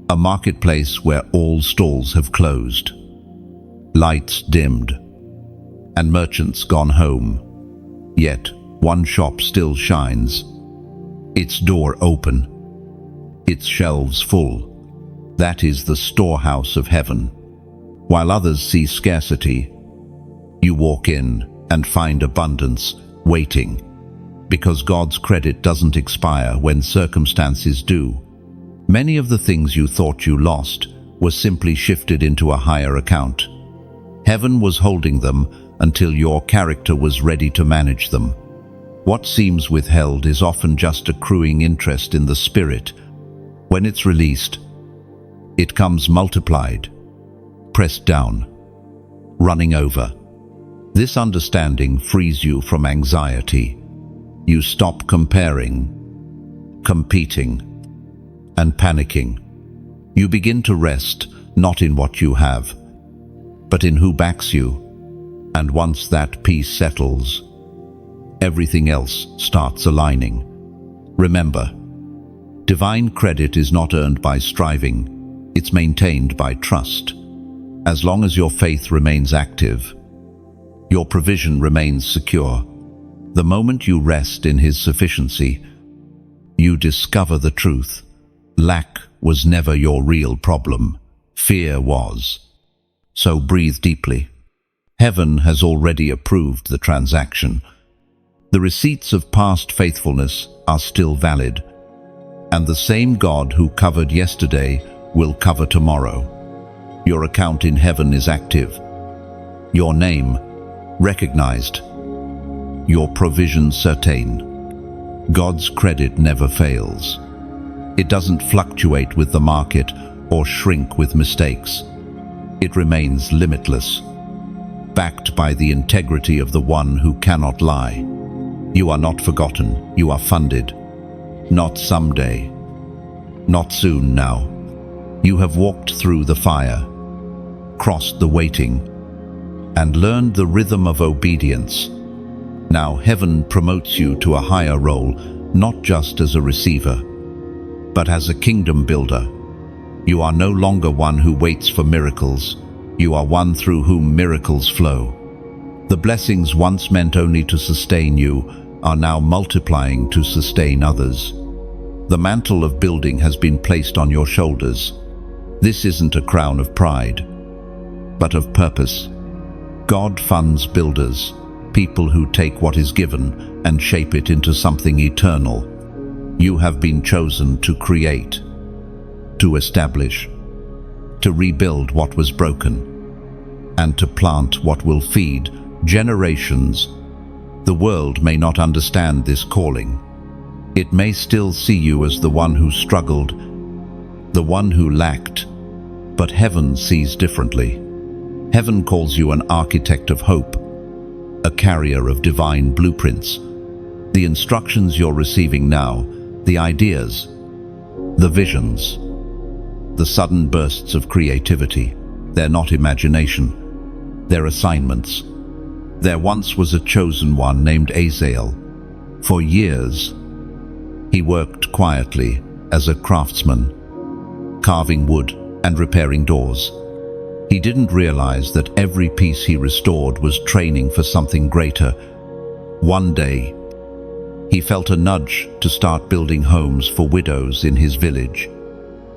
a marketplace where all stalls have closed, lights dimmed, and merchants gone home. Yet one shop still shines, its door open, its shelves full. That is the storehouse of heaven. While others see scarcity, you walk in and find abundance waiting, because God's credit doesn't expire when circumstances do. Many of the things you thought you lost were simply shifted into a higher account. Heaven was holding them until your character was ready to manage them. What seems withheld is often just accruing interest in the Spirit. When it's released, it comes multiplied, pressed down, running over. This understanding frees you from anxiety. You stop comparing, competing, and panicking. You begin to rest not in what you have, but in who backs you. And once that peace settles, everything else starts aligning. Remember, divine credit is not earned by striving, it's maintained by trust. As long as your faith remains active, your provision remains secure. The moment you rest in His sufficiency, you discover the truth. Lack was never your real problem. Fear was. So breathe deeply. Heaven has already approved the transaction. The receipts of past faithfulness are still valid, and the same God who covered yesterday will cover tomorrow. Your account in heaven is active. Your name recognized. Your provision certain. God's credit never fails. It doesn't fluctuate with the market or shrink with mistakes. It remains limitless, backed by the integrity of the one who cannot lie. You are not forgotten, you are funded. Not someday, not soon now. You have walked through the fire, crossed the waiting, and learned the rhythm of obedience. Now heaven promotes you to a higher role, not just as a receiver, but as a kingdom builder. You are no longer one who waits for miracles. You are one through whom miracles flow. The blessings once meant only to sustain you are now multiplying to sustain others. The mantle of building has been placed on your shoulders. This isn't a crown of pride, but of purpose. God funds builders, people who take what is given and shape it into something eternal. You have been chosen to create, to establish, to rebuild what was broken, and to plant what will feed generations. The world may not understand this calling. It may still see you as the one who struggled, the one who lacked, but heaven sees differently. Heaven calls you an architect of hope, a carrier of divine blueprints. The instructions you're receiving now, the ideas, the visions, the sudden bursts of creativity, they're not imagination, they're assignments. There once was a chosen one named Azael. For years, he worked quietly as a craftsman, carving wood and repairing doors. He didn't realize that every piece he restored was training for something greater. One day, he felt a nudge to start building homes for widows in his village.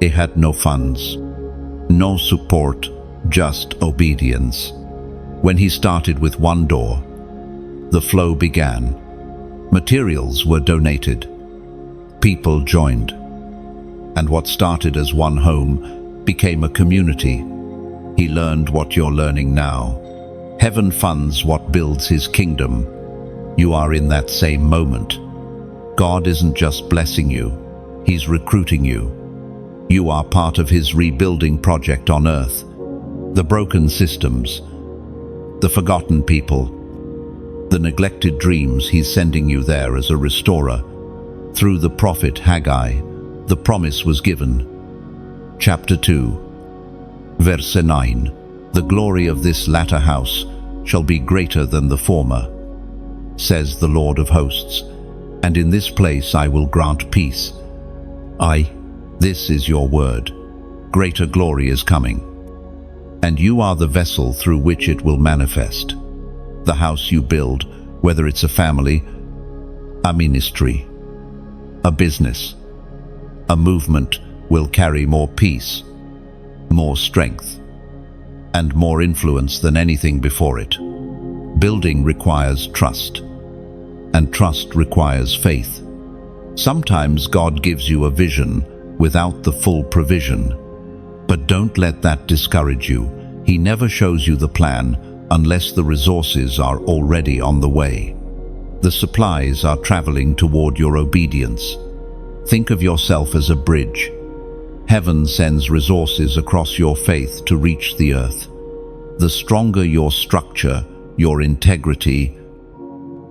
He had no funds, no support, just obedience. When he started with one door, the flow began. Materials were donated. People joined. And what started as one home became a community. He learned what you're learning now. Heaven funds what builds His kingdom. You are in that same moment. God isn't just blessing you, He's recruiting you. You are part of His rebuilding project on earth. The broken systems, the forgotten people, the neglected dreams, He's sending you there as a restorer. Through the prophet Haggai, the promise was given. Chapter 2, verse 9. The glory of this latter house shall be greater than the former, says the Lord of hosts, and in this place I will grant peace. This is your word. Greater glory is coming, and you are the vessel through which it will manifest. The house you build, whether it's a family, a ministry, a business, a movement, will carry more peace, more strength, and more influence than anything before it. Building requires trust, and trust requires faith. Sometimes God gives you a vision without the full provision, but don't let that discourage you. He never shows you the plan unless the resources are already on the way. The supplies are traveling toward your obedience. Think of yourself as a bridge. Heaven sends resources across your faith to reach the earth. The stronger your structure, your integrity,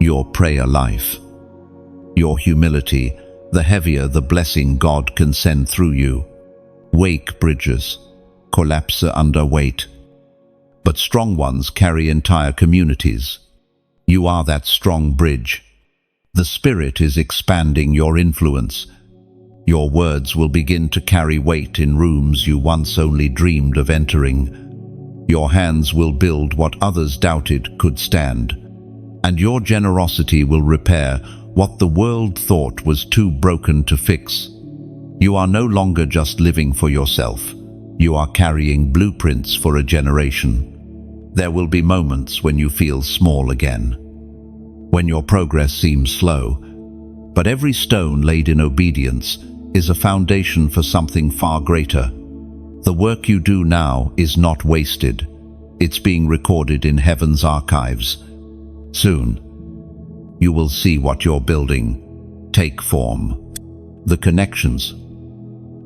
your prayer life, your humility, the heavier the blessing God can send through you. Weak bridges collapse under weight, but strong ones carry entire communities. You are that strong bridge. The Spirit is expanding your influence. Your words will begin to carry weight in rooms you once only dreamed of entering. Your hands will build what others doubted could stand, and your generosity will repair what the world thought was too broken to fix. You are no longer just living for yourself. You are carrying blueprints for a generation. There will be moments when you feel small again, when your progress seems slow, but every stone laid in obedience is a foundation for something far greater. The work you do now is not wasted. It's being recorded in heaven's archives. Soon, you will see what you're building take form. The connections,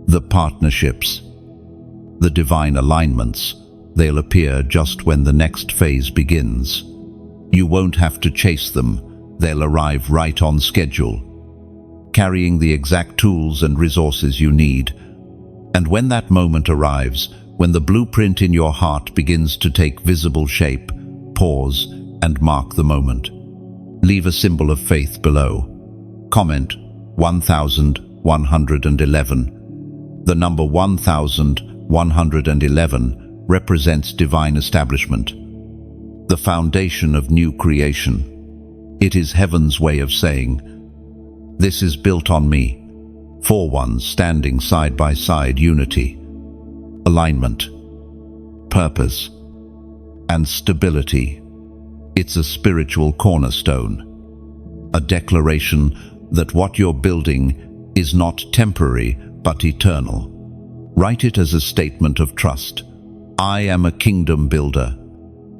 the partnerships, the divine alignments, they'll appear just when the next phase begins. You won't have to chase them. They'll arrive right on schedule, carrying the exact tools and resources you need. And when that moment arrives, when the blueprint in your heart begins to take visible shape, pause and mark the moment. Leave a symbol of faith below. Comment 1111. The number 1111 represents divine establishment, the foundation of new creation. It is heaven's way of saying, "This is built on me." Four ones standing side by side: unity, alignment, purpose, and stability. It's a spiritual cornerstone, a declaration that what you're building is not temporary but eternal. Write it as a statement of trust. I am a kingdom builder.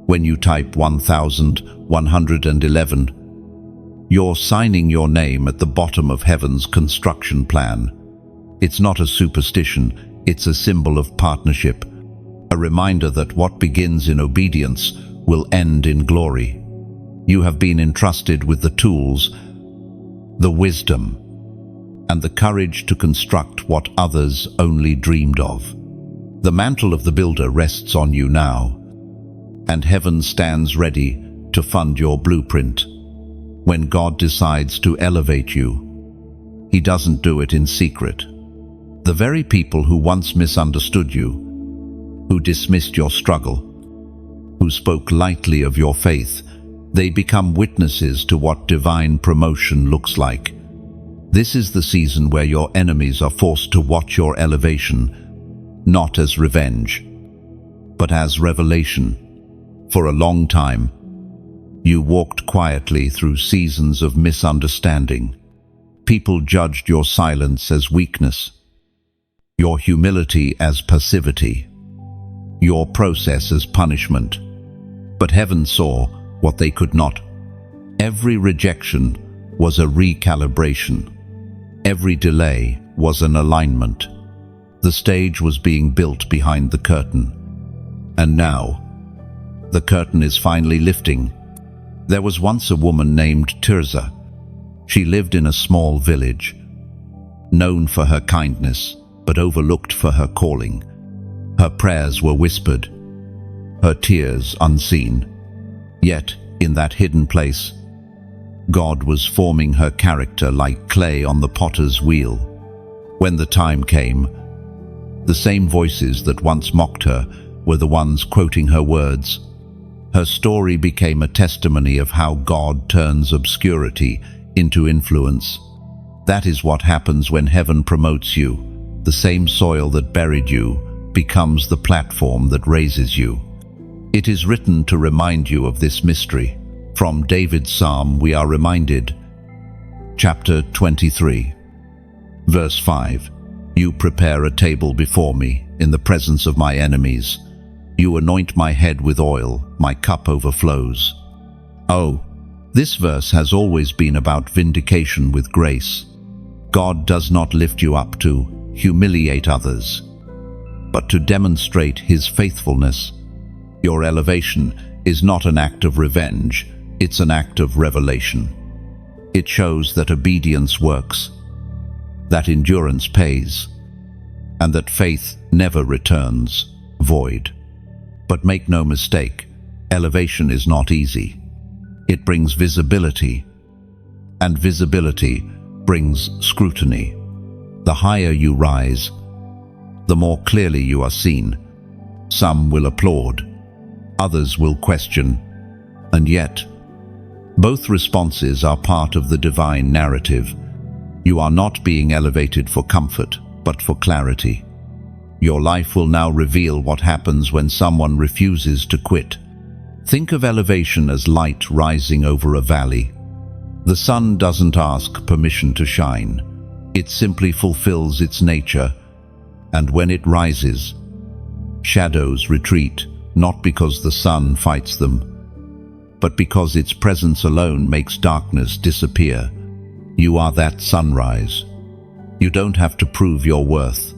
When you type 1111, you're signing your name at the bottom of heaven's construction plan. It's not a superstition, it's a symbol of partnership, a reminder that what begins in obedience will end in glory. You have been entrusted with the tools, the wisdom, and the courage to construct what others only dreamed of. The mantle of the builder rests on you now, and heaven stands ready to fund your blueprint. When God decides to elevate you, He doesn't do it in secret. The very people who once misunderstood you, who dismissed your struggle, who spoke lightly of your faith, they become witnesses to what divine promotion looks like. This is the season where your enemies are forced to watch your elevation, not as revenge, but as revelation. For a long time, you walked quietly through seasons of misunderstanding. People judged your silence as weakness, your humility as passivity, your process as punishment. But heaven saw what they could not. Every rejection was a recalibration. Every delay was an alignment. The stage was being built behind the curtain. And now, the curtain is finally lifting. There was once a woman named Tirzah. She lived in a small village, known for her kindness, but overlooked for her calling. Her prayers were whispered, her tears unseen. Yet, in that hidden place, God was forming her character like clay on the potter's wheel. When the time came, the same voices that once mocked her were the ones quoting her words. Her story became a testimony of how God turns obscurity into influence. That is what happens when heaven promotes you. The same soil that buried you becomes the platform that raises you. It is written to remind you of this mystery. From David's Psalm we are reminded, chapter 23, verse 5, "You prepare a table before me in the presence of my enemies. You anoint my head with oil, my cup overflows." Oh, this verse has always been about vindication with grace. God does not lift you up to humiliate others, but to demonstrate His faithfulness. Your elevation is not an act of revenge, it's an act of revelation. It shows that obedience works, that endurance pays, and that faith never returns void. But make no mistake, elevation is not easy. It brings visibility, and visibility brings scrutiny. The higher you rise, the more clearly you are seen. Some will applaud, others will question, and yet, both responses are part of the divine narrative. You are not being elevated for comfort, but for clarity. Your life will now reveal what happens when someone refuses to quit. Think of elevation as light rising over a valley. The sun doesn't ask permission to shine. It simply fulfills its nature, and when it rises, shadows retreat, not because the sun fights them, but because its presence alone makes darkness disappear. You are that sunrise. You don't have to prove your worth.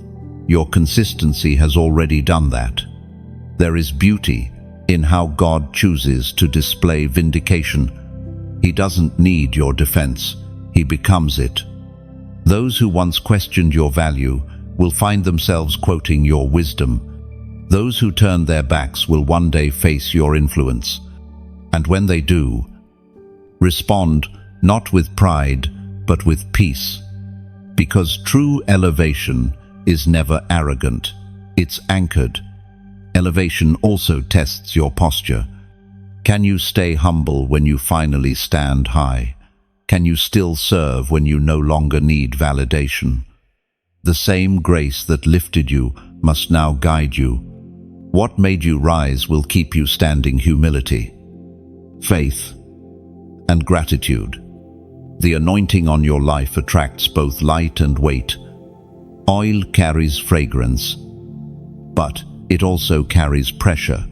Your consistency has already done that. There is beauty in how God chooses to display vindication. He doesn't need your defense, He becomes it. Those who once questioned your value will find themselves quoting your wisdom. Those who turn their backs will one day face your influence. And when they do, respond not with pride, but with peace. Because true elevation is never arrogant, it's anchored. Elevation also tests your posture. Can you stay humble when you finally stand high? Can you still serve when you no longer need validation? The same grace that lifted you must now guide you. What made you rise will keep you standing: humility, faith, and gratitude. The anointing on your life attracts both light and weight. Oil carries fragrance, but it also carries pressure.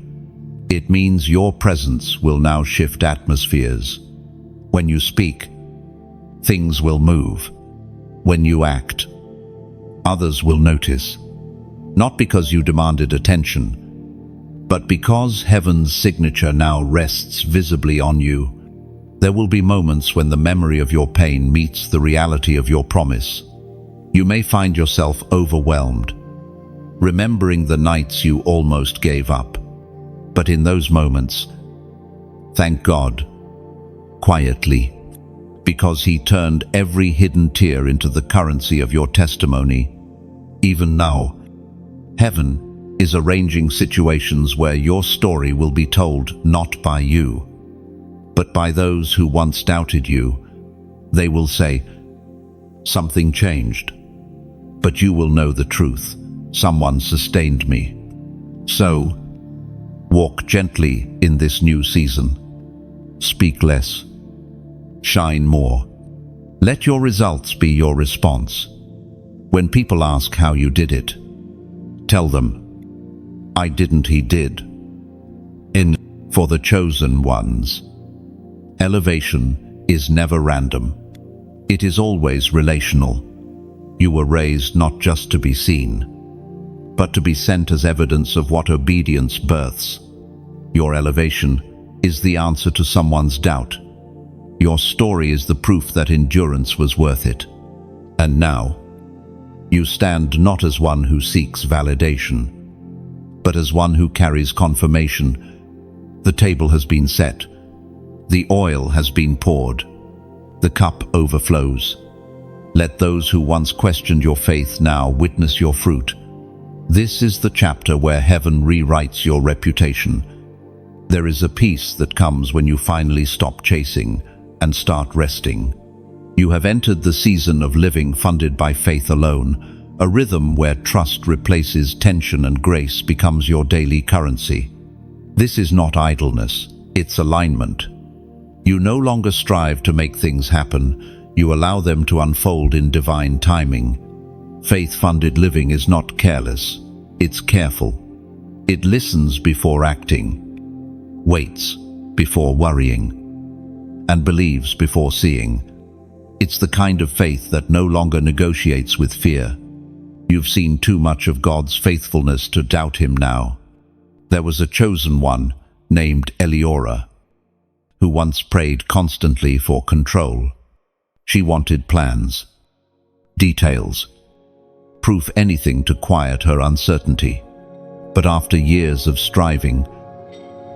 It means your presence will now shift atmospheres. When you speak, things will move. When you act, others will notice. Not because you demanded attention, but because heaven's signature now rests visibly on you. There will be moments when the memory of your pain meets the reality of your promise. You may find yourself overwhelmed, remembering the nights you almost gave up. But in those moments, thank God, quietly, because He turned every hidden tear into the currency of your testimony. Even now, heaven is arranging situations where your story will be told not by you, but by those who once doubted you. They will say, "Something changed," but you will know the truth. Someone sustained me. So, walk gently in this new season. Speak less. Shine more. Let your results be your response. When people ask how you did it, tell them, "I didn't, He did." For the chosen ones, elevation is never random. It is always relational. You were raised not just to be seen, but to be sent as evidence of what obedience births. Your elevation is the answer to someone's doubt. Your story is the proof that endurance was worth it. And now, you stand not as one who seeks validation, but as one who carries confirmation. The table has been set, The oil has been poured. The cup overflows. Let those who once questioned your faith now witness your fruit. This is the chapter where heaven rewrites your reputation. There is a peace that comes when you finally stop chasing and start resting. You have entered the season of living funded by faith alone, a rhythm where trust replaces tension and grace becomes your daily currency. This is not idleness, it's alignment. You no longer strive to make things happen, you allow them to unfold in divine timing. Faith-funded living is not careless, it's careful. It listens before acting, waits before worrying, and believes before seeing. It's the kind of faith that no longer negotiates with fear. You've seen too much of God's faithfulness to doubt him now. There was a chosen one named Eliora, who once prayed constantly for control. She wanted plans, details, proof, anything to quiet her uncertainty. But after years of striving,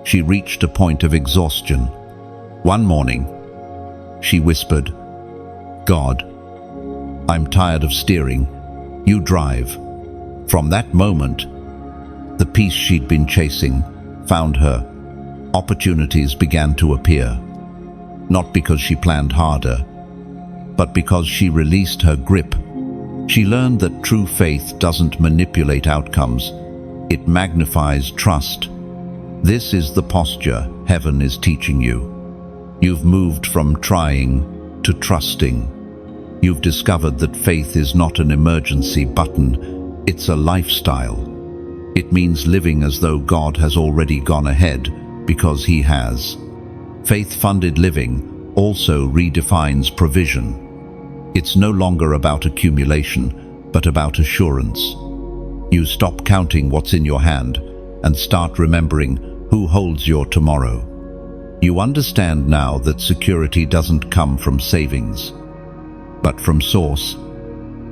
she reached a point of exhaustion. One morning, she whispered, "God, I'm tired of steering. You drive." From that moment, the peace she'd been chasing found her. Opportunities began to appear, not because she planned harder, but because she released her grip. She learned that true faith doesn't manipulate outcomes, it magnifies trust. This is the posture heaven is teaching you. You've moved from trying to trusting. You've discovered that faith is not an emergency button, it's a lifestyle. It means living as though God has already gone ahead, because he has. Faith-funded living also redefines provision. It's no longer about accumulation, but about assurance. You stop counting what's in your hand and start remembering who holds your tomorrow. You understand now that security doesn't come from savings, but from source.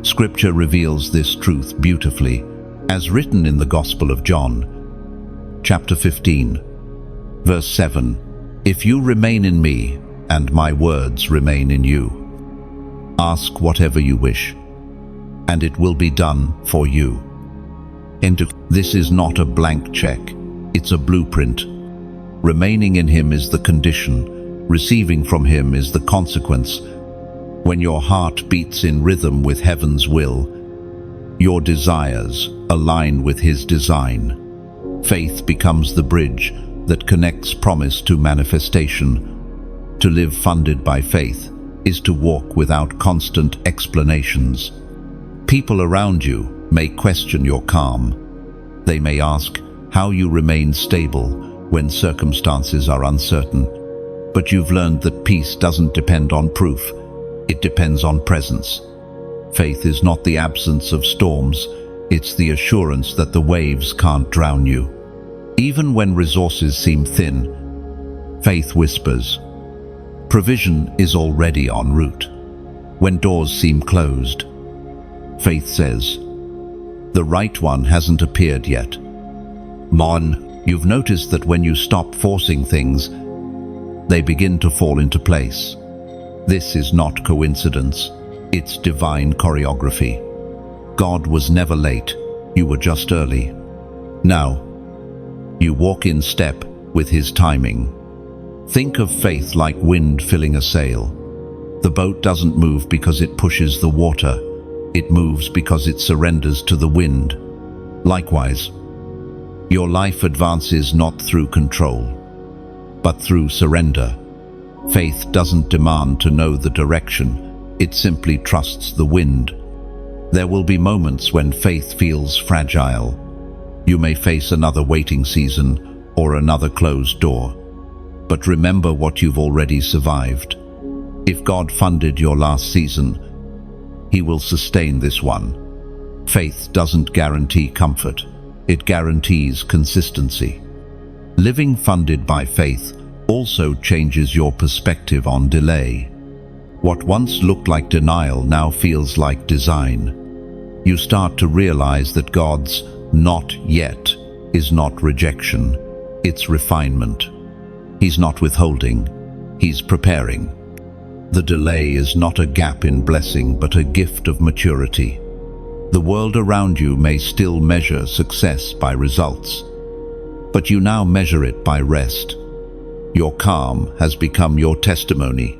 Scripture reveals this truth beautifully, as written in the Gospel of John, chapter 15, verse 7. If you remain in me, and my words remain in you, ask whatever you wish, and it will be done for you. This is not a blank check, it's a blueprint. Remaining in him is the condition, receiving from him is the consequence. When your heart beats in rhythm with heaven's will, your desires align with his design. Faith becomes the bridge that connects promise to manifestation. To live funded by faith is to walk without constant explanations. People around you may question your calm. They may ask how you remain stable when circumstances are uncertain. But you've learned that peace doesn't depend on proof. It depends on presence. Faith is not the absence of storms, it's the assurance that the waves can't drown you. Even when resources seem thin, faith whispers, provision is already en route. When doors seem closed, faith says, the right one hasn't appeared yet. You've noticed that when you stop forcing things, they begin to fall into place. This is not coincidence, it's divine choreography. God was never late, you were just early. Now, you walk in step with his timing. Think of faith like wind filling a sail. The boat doesn't move because it pushes the water, it moves because it surrenders to the wind. Likewise, your life advances not through control, but through surrender. Faith doesn't demand to know the direction, it simply trusts the wind. There will be moments when faith feels fragile. You may face another waiting season or another closed door. But remember what you've already survived. If God funded your last season, he will sustain this one. Faith doesn't guarantee comfort, it guarantees consistency. Living funded by faith also changes your perspective on delay. What once looked like denial now feels like design. You start to realize that God's "not yet" is not rejection, it's refinement. He's not withholding, He's preparing. The delay is not a gap in blessing, but a gift of maturity. The world around you may still measure success by results, but you now measure it by rest. Your calm has become your testimony.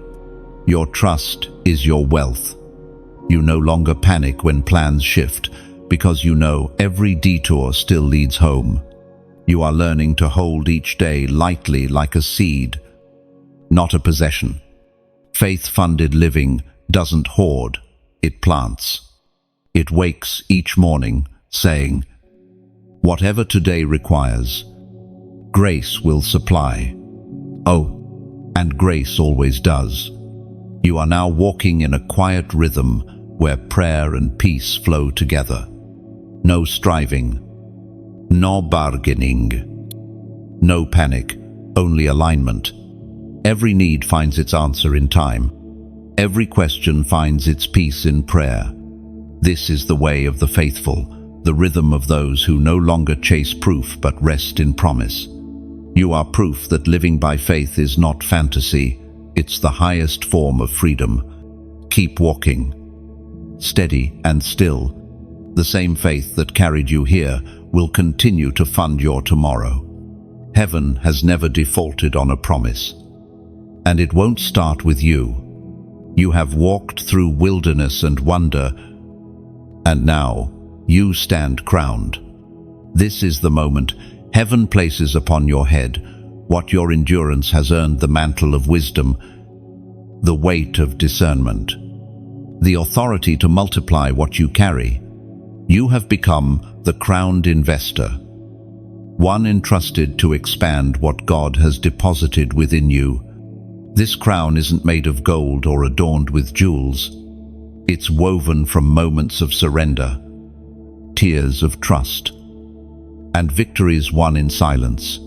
Your trust is your wealth. You no longer panic when plans shift, because you know every detour still leads home. You are learning to hold each day lightly like a seed, not a possession. Faith-funded living doesn't hoard, it plants. It wakes each morning saying, "Whatever today requires, grace will supply." Oh, and grace always does. You are now walking in a quiet rhythm where prayer and peace flow together. No striving, no bargaining, no panic, only alignment. Every need finds its answer in time. Every question finds its peace in prayer. This is the way of the faithful, the rhythm of those who no longer chase proof but rest in promise. You are proof that living by faith is not fantasy, it's the highest form of freedom. Keep walking, steady and still. The same faith that carried you here will continue to fund your tomorrow. Heaven has never defaulted on a promise. And it won't start with you. You have walked through wilderness and wonder, and now you stand crowned. This is the moment heaven places upon your head what your endurance has earned: the mantle of wisdom, the weight of discernment, the authority to multiply what you carry. You have become the crowned investor, one entrusted to expand what God has deposited within you. This crown isn't made of gold or adorned with jewels. It's woven from moments of surrender, tears of trust, and victories won in silence.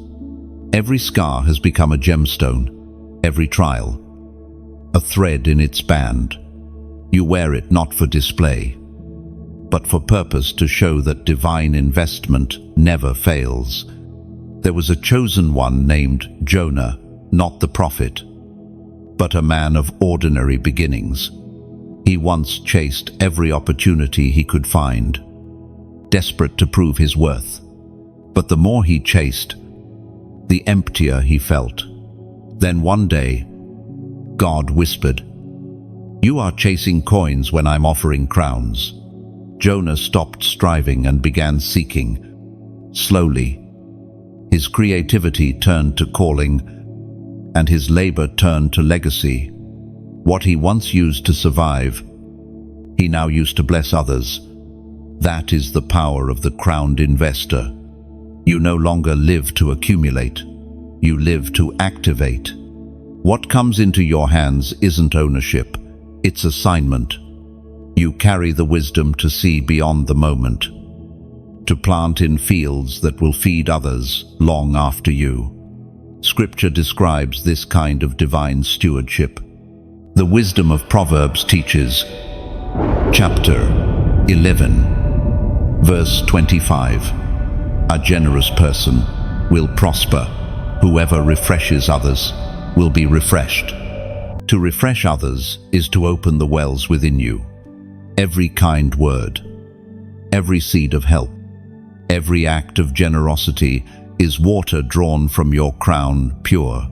Every scar has become a gemstone, every trial a thread in its band. You wear it not for display, but for purpose, to show that divine investment never fails. There was a chosen one named Jonah, not the prophet, but a man of ordinary beginnings. He once chased every opportunity he could find, desperate to prove his worth. But the more he chased, the emptier he felt. Then one day, God whispered, "You are chasing coins when I'm offering crowns." Jonah stopped striving and began seeking. Slowly, his creativity turned to calling, and his labor turned to legacy. What he once used to survive, he now used to bless others. That is the power of the crowned investor. You no longer live to accumulate, you live to activate. What comes into your hands isn't ownership, it's assignment. You carry the wisdom to see beyond the moment, to plant in fields that will feed others long after you. Scripture describes this kind of divine stewardship. The wisdom of Proverbs teaches, chapter 11, verse 25, "A generous person will prosper. Whoever refreshes others will be refreshed." To refresh others is to open the wells within you. Every kind word, every seed of help, every act of generosity is water drawn from your crown, pure,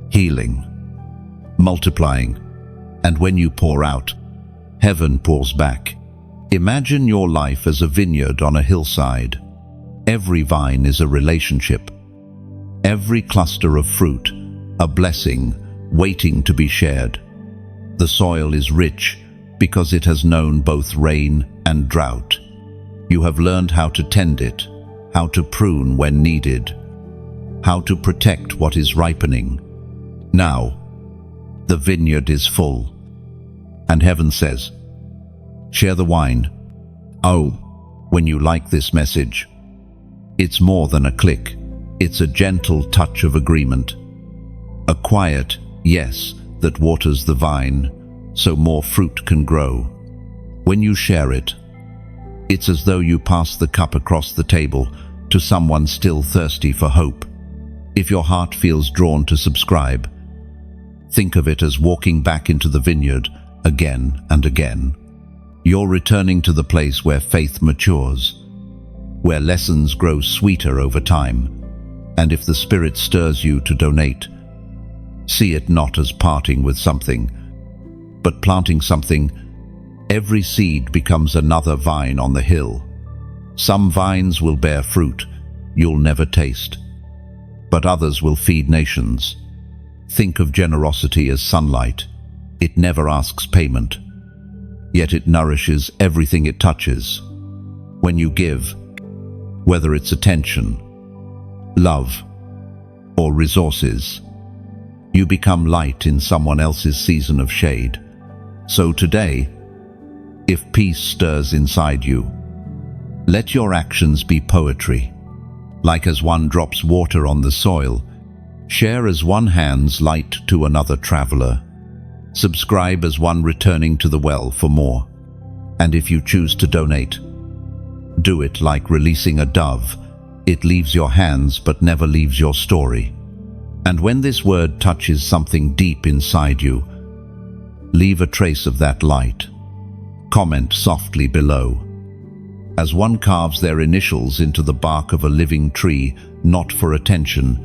healing, multiplying, and when you pour out, heaven pours back. Imagine your life as a vineyard on a hillside. Every vine is a relationship. Every cluster of fruit, a blessing waiting to be shared. The soil is rich because it has known both rain and drought. You have learned how to tend it, how to prune when needed, how to protect what is ripening. Now, the vineyard is full, and heaven says, "Share the wine." Oh, when you like this message, it's more than a click. It's a gentle touch of agreement. A quiet yes that waters the vine so more fruit can grow. When you share it, it's as though you pass the cup across the table to someone still thirsty for hope. If your heart feels drawn to subscribe, Think of it as walking back into the vineyard again and again. You're returning to the place where faith matures, where lessons grow sweeter over time. And if the Spirit stirs you to donate, see it not as parting with something, but planting something. Every seed becomes another vine on the hill. Some vines will bear fruit you'll never taste, but others will feed nations. Think of generosity as sunlight. It never asks payment, yet it nourishes everything it touches. When you give, whether it's attention, love, or resources, you become light in someone else's season of shade. So today, if peace stirs inside you, let your actions be poetry. Like as one drops water on the soil, share as one hands light to another traveler. Subscribe as one returning to the well for more. And if you choose to donate, do it like releasing a dove. It leaves your hands but never leaves your story. And when this word touches something deep inside you, leave a trace of that light. Comment softly below. As one carves their initials into the bark of a living tree, not for attention,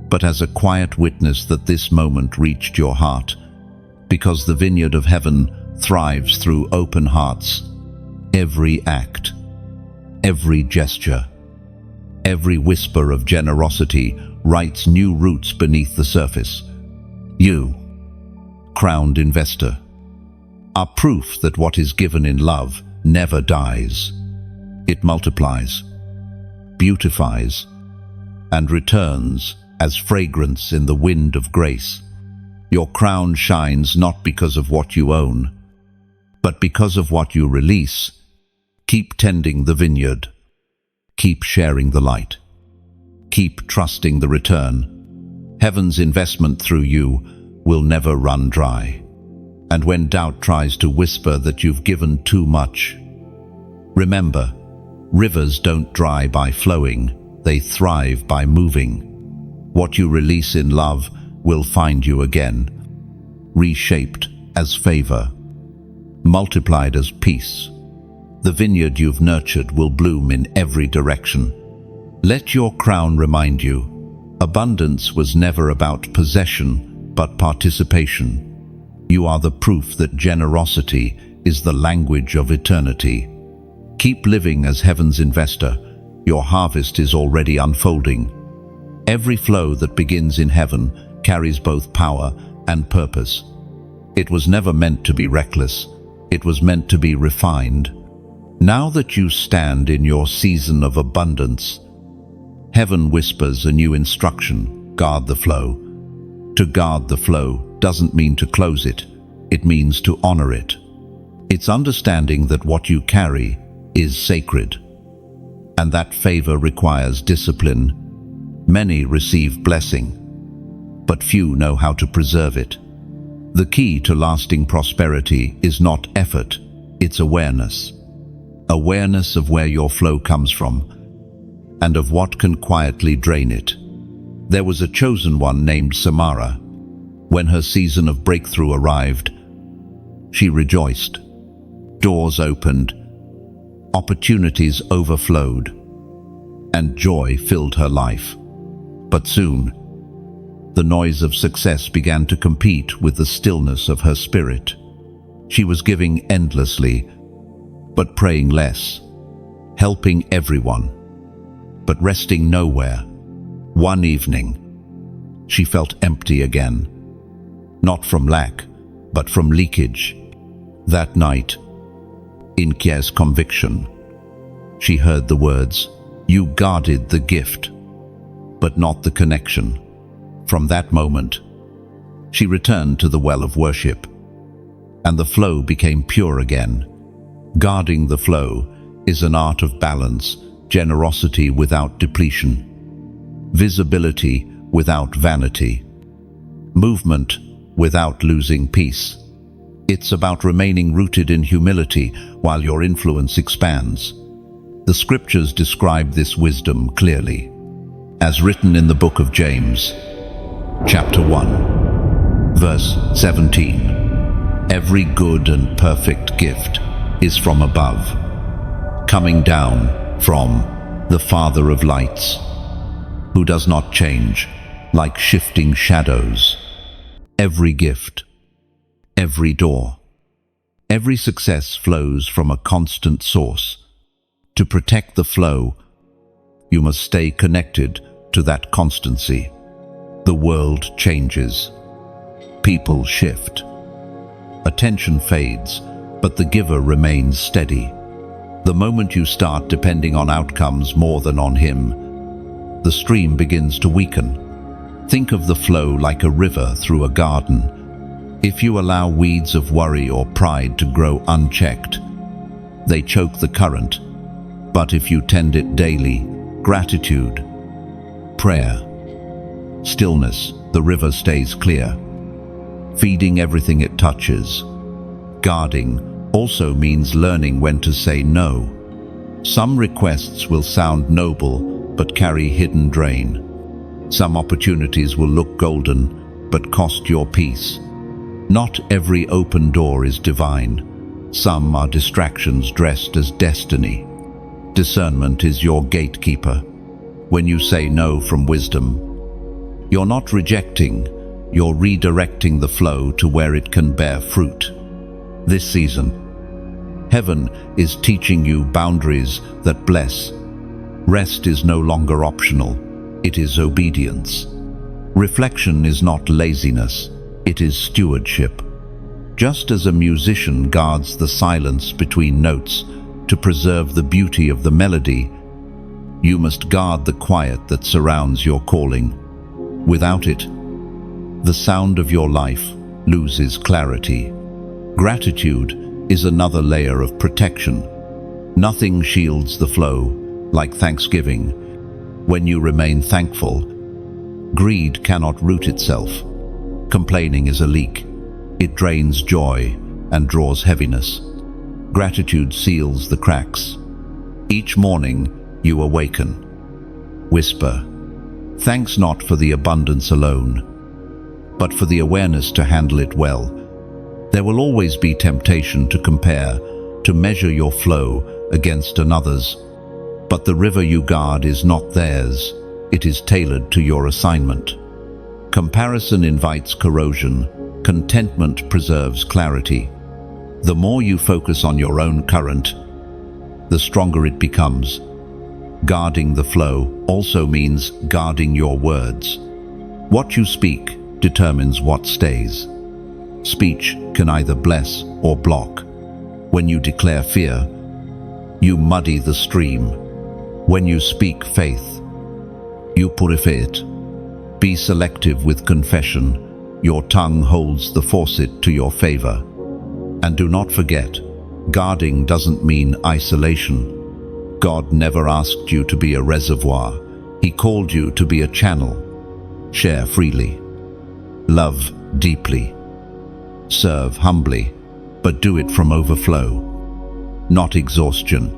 but as a quiet witness that this moment reached your heart, because the vineyard of heaven thrives through open hearts. Every act, every gesture, every whisper of generosity writes new roots beneath the surface. You, crowned investor, are proof that what is given in love never dies. It multiplies, beautifies, and returns as fragrance in the wind of grace. Your crown shines not because of what you own, but because of what you release. Keep tending the vineyard. Keep sharing the light. Keep trusting the return. Heaven's investment through you will never run dry. And when doubt tries to whisper that you've given too much, remember, rivers don't dry by flowing, they thrive by moving. What you release in love will find you again, reshaped as favor, multiplied as peace. The vineyard you've nurtured will bloom in every direction. Let your crown remind you, abundance was never about possession, but participation. You are the proof that generosity is the language of eternity. Keep living as heaven's investor. Your harvest is already unfolding. Every flow that begins in heaven carries both power and purpose. It was never meant to be reckless. It was meant to be refined. Now that you stand in your season of abundance, heaven whispers a new instruction: guard the flow. To guard the flow doesn't mean to close it. It means to honor it. It's understanding that what you carry is sacred, and that favor requires discipline. Many receive blessing, but few know how to preserve it. The key to lasting prosperity is not effort, it's awareness. Awareness of where your flow comes from, and of what can quietly drain it. There was a chosen one named Samara. When her season of breakthrough arrived, she rejoiced. Doors opened, opportunities overflowed, and joy filled her life. But soon, the noise of success began to compete with the stillness of her spirit. She was giving endlessly, but praying less, helping everyone, but resting nowhere. One evening, she felt empty again, not from lack, but from leakage. That night, in Kier's conviction, she heard the words, "You guarded the gift, but not the connection." From that moment, she returned to the well of worship, and the flow became pure again. Guarding the flow is an art of balance, generosity without depletion, visibility without vanity, movement without losing peace. It's about remaining rooted in humility while your influence expands. The scriptures describe this wisdom clearly, as written in the book of James, chapter 1. Verse 17. Every good and perfect gift is from above, coming down from the Father of lights, who does not change like shifting shadows. Every gift, every door, every success flows from a constant source. To protect the flow, you must stay connected to that constancy. The world changes. People shift. Attention fades, but the giver remains steady. The moment you start depending on outcomes more than on him, the stream begins to weaken. Think of the flow like a river through a garden. If you allow weeds of worry or pride to grow unchecked, they choke the current. But if you tend it daily, gratitude, prayer, stillness, the river stays clear, feeding everything it touches. Guarding also means learning when to say no. Some requests will sound noble but carry hidden drain. Some opportunities will look golden but cost your peace. Not every open door is divine. Some are distractions dressed as destiny. Discernment is your gatekeeper. When you say no from wisdom, you're not rejecting, you're redirecting the flow to where it can bear fruit. This season, heaven is teaching you boundaries that bless. Rest is no longer optional, it is obedience. Reflection is not laziness, it is stewardship. Just as a musician guards the silence between notes to preserve the beauty of the melody, you must guard the quiet that surrounds your calling. Without it, the sound of your life loses clarity. Gratitude is another layer of protection. Nothing shields the flow like thanksgiving. When you remain thankful, greed cannot root itself. Complaining is a leak. It drains joy and draws heaviness. Gratitude seals the cracks. Each morning you awaken. Whisper, thanks not for the abundance alone, but for the awareness to handle it well. There will always be temptation to compare, to measure your flow against another's. But the river you guard is not theirs, it is tailored to your assignment. Comparison invites corrosion, contentment preserves clarity. The more you focus on your own current, the stronger it becomes. Guarding the flow also means guarding your words. What you speak determines what stays. Speech can either bless or block. When you declare fear, you muddy the stream. When you speak faith, you purify it. Be selective with confession. Your tongue holds the faucet to your favor. And do not forget, guarding doesn't mean isolation. God never asked you to be a reservoir. He called you to be a channel. Share freely. Love deeply. Serve humbly, but do it from overflow, not exhaustion.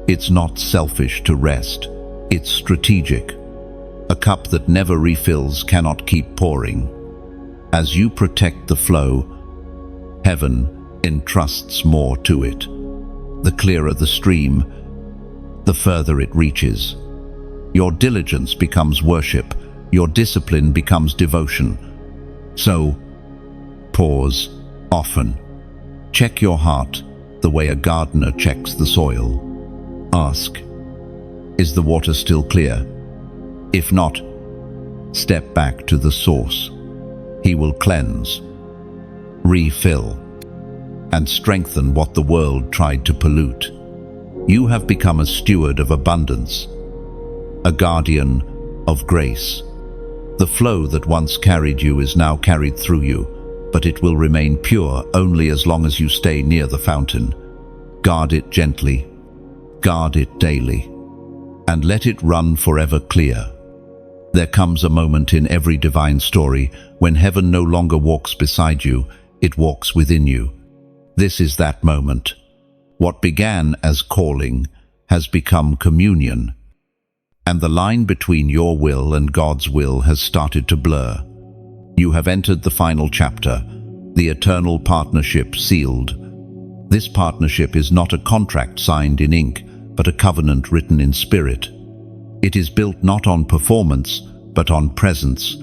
It's not selfish to rest. It's strategic. A cup that never refills cannot keep pouring. As you protect the flow, heaven entrusts more to it. The clearer the stream, the further it reaches. Your diligence becomes worship. Your discipline becomes devotion. So, pause often. Check your heart the way a gardener checks the soil. Ask, is the water still clear? If not, step back to the source. He will cleanse, refill, and strengthen what the world tried to pollute. You have become a steward of abundance, a guardian of grace. The flow that once carried you is now carried through you, but it will remain pure only as long as you stay near the fountain. Guard it gently, guard it daily, and let it run forever clear. There comes a moment in every divine story when heaven no longer walks beside you, it walks within you. This is that moment. What began as calling has become communion, and the line between your will and God's will has started to blur. You have entered the final chapter, the eternal partnership sealed. This partnership is not a contract signed in ink, but a covenant written in spirit. It is built not on performance, but on presence.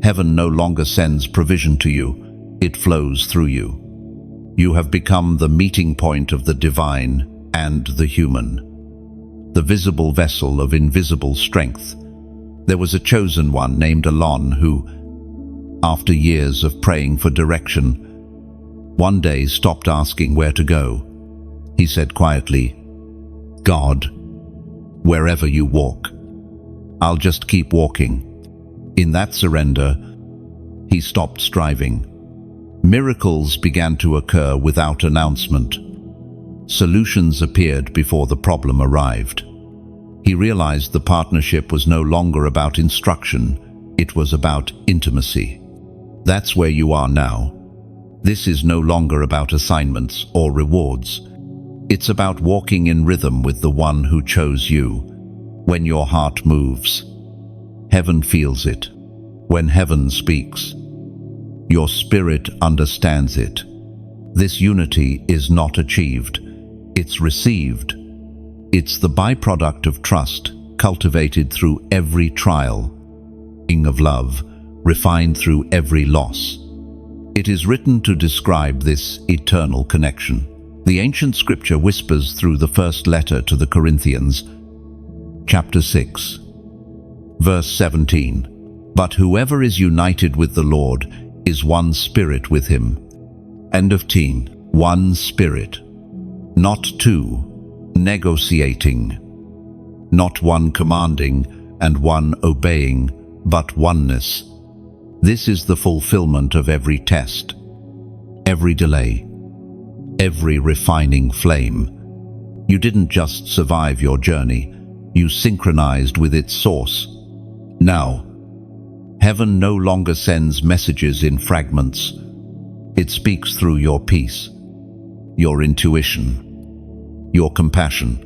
Heaven no longer sends provision to you, it flows through you. You have become the meeting point of the divine and the human, the visible vessel of invisible strength. There was a chosen one named Alon who, after years of praying for direction, one day stopped asking where to go. He said quietly, "God, wherever you walk, I'll just keep walking." In that surrender, he stopped striving. Miracles began to occur without announcement. Solutions appeared before the problem arrived. He realized the partnership was no longer about instruction, it was about intimacy. That's where you are now. This is no longer about assignments or rewards. It's about walking in rhythm with the one who chose you. When your heart moves, heaven feels it. When heaven speaks, your spirit understands it. This unity is not achieved, it's received. It's the byproduct of trust, cultivated through every trial, of love, refined through every loss. It is written to describe this eternal connection. The ancient scripture whispers through the first letter to the Corinthians, chapter 6, verse 17. But whoever is united with the Lord is one spirit with him. End of teen. One spirit. Not two. Negotiating. Not one commanding and one obeying, but oneness. This is the fulfillment of every test, every delay, every refining flame. You didn't just survive your journey, you synchronized with its source. Now, heaven no longer sends messages in fragments. It speaks through your peace, your intuition, your compassion.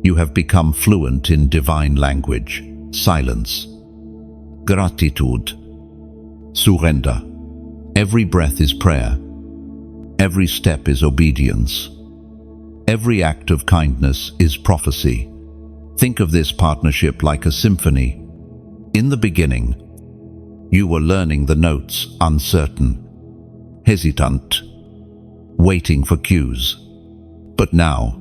You have become fluent in divine language, silence, gratitude, surrender. Every breath is prayer. Every step is obedience. Every act of kindness is prophecy. Think of this partnership like a symphony. In the beginning, you were learning the notes, uncertain, hesitant, waiting for cues. But now,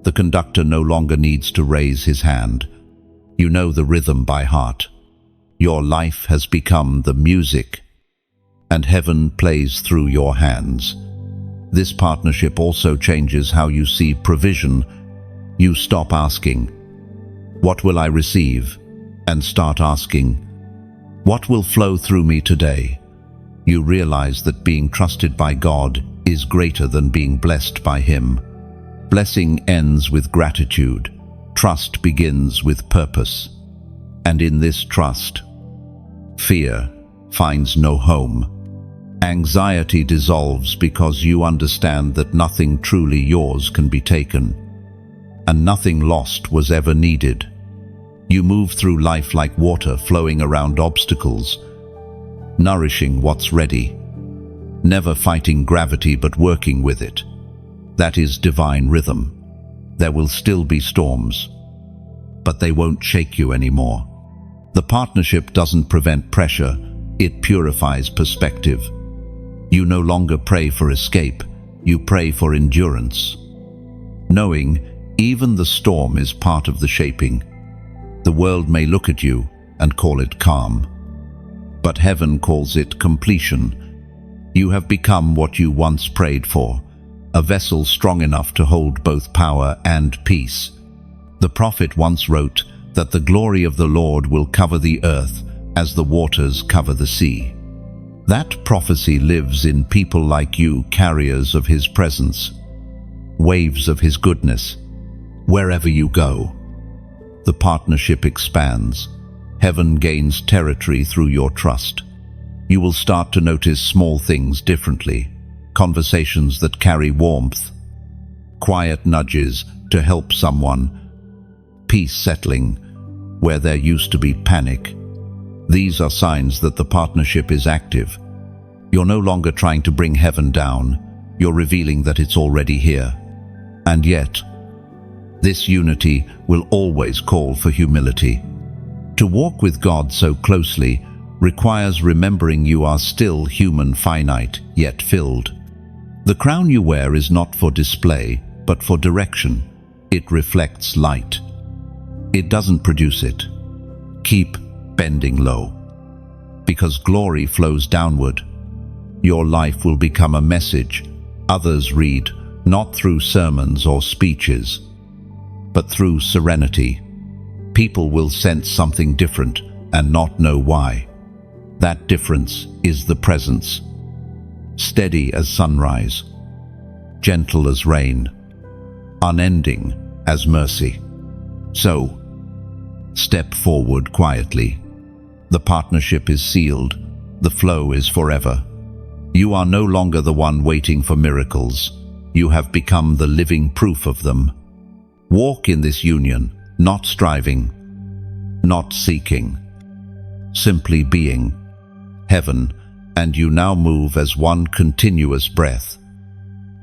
the conductor no longer needs to raise his hand. You know the rhythm by heart. Your life has become the music, and heaven plays through your hands. This partnership also changes how you see provision. You stop asking, "What will I receive?" and start asking, "What will flow through me today?" You realize that being trusted by God is greater than being blessed by Him. Blessing ends with gratitude. Trust begins with purpose. And in this trust, fear finds no home. Anxiety dissolves because you understand that nothing truly yours can be taken, and nothing lost was ever needed. You move through life like water flowing around obstacles, nourishing what's ready, never fighting gravity but working with it. That is divine rhythm. There will still be storms, but they won't shake you anymore. The partnership doesn't prevent pressure, it purifies perspective. You no longer pray for escape, you pray for endurance. Knowing even the storm is part of the shaping. The world may look at you and call it calm, but heaven calls it completion. You have become what you once prayed for, a vessel strong enough to hold both power and peace. The prophet once wrote that the glory of the Lord will cover the earth as the waters cover the sea. That prophecy lives in people like you, carriers of His presence, waves of His goodness. Wherever you go, the partnership expands. Heaven gains territory through your trust. You will start to notice small things differently, conversations that carry warmth, quiet nudges to help someone, peace settling where there used to be panic. These are signs that the partnership is active. You're no longer trying to bring heaven down, you're revealing that it's already here. And yet, this unity will always call for humility. To walk with God so closely requires remembering you are still human, finite, yet filled. The crown you wear is not for display, but for direction. It reflects light. It doesn't produce it. Keep bending low. Because glory flows downward. Your life will become a message others read, not through sermons or speeches, but through serenity. People will sense something different and not know why. That difference is the presence. Steady as sunrise, gentle as rain, unending as mercy. So, step forward quietly. The partnership is sealed. The flow is forever. You are no longer the one waiting for miracles. You have become the living proof of them. Walk in this union, not striving, not seeking, simply being. Heaven and you now move as one continuous breath,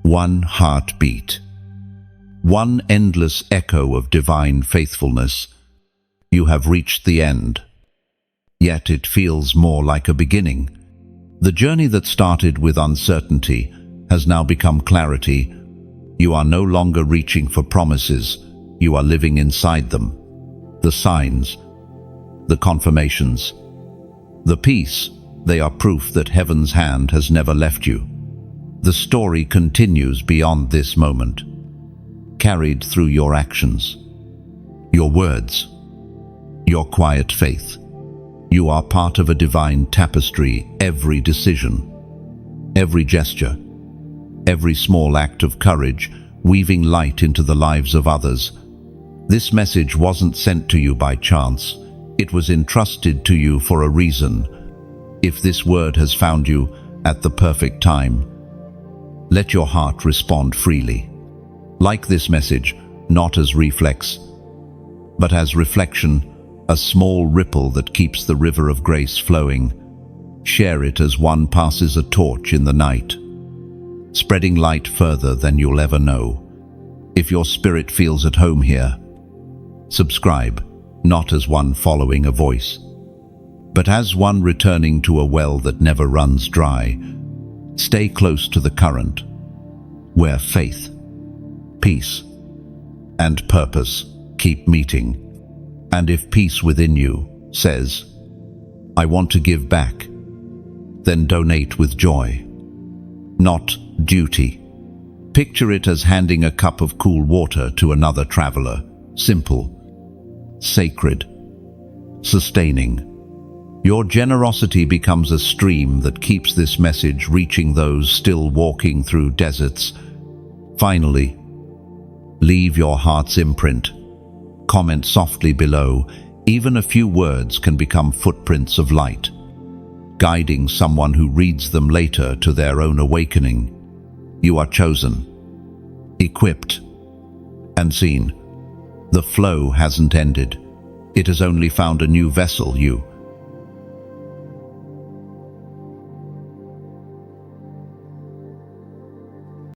one heartbeat, one endless echo of divine faithfulness. You have reached the end, yet it feels more like a beginning. The journey that started with uncertainty has now become clarity. You are no longer reaching for promises, you are living inside them. The signs, the confirmations, the peace, they are proof that heaven's hand has never left you. The story continues beyond this moment, carried through your actions, your words, your quiet faith. You are part of a divine tapestry. Every decision, every gesture, every small act of courage, weaving light into the lives of others. This message wasn't sent to you by chance. It was entrusted to you for a reason. If this word has found you at the perfect time, let your heart respond freely. Like this message, not as reflex, but as reflection, a small ripple that keeps the river of grace flowing. Share it as one passes a torch in the night, spreading light further than you'll ever know. If your spirit feels at home here, subscribe, not as one following a voice, but as one returning to a well that never runs dry. Stay close to the current, where faith, peace, and purpose keep meeting. And if peace within you says, I want to give back, then donate with joy, not duty. Picture it as handing a cup of cool water to another traveler. Simple, sacred, sustaining. Your generosity becomes a stream that keeps this message reaching those still walking through deserts. Finally, leave your heart's imprint. Comment softly below. Even a few words can become footprints of light, guiding someone who reads them later to their own awakening. You are chosen, equipped, and seen. The flow hasn't ended. It has only found a new vessel. You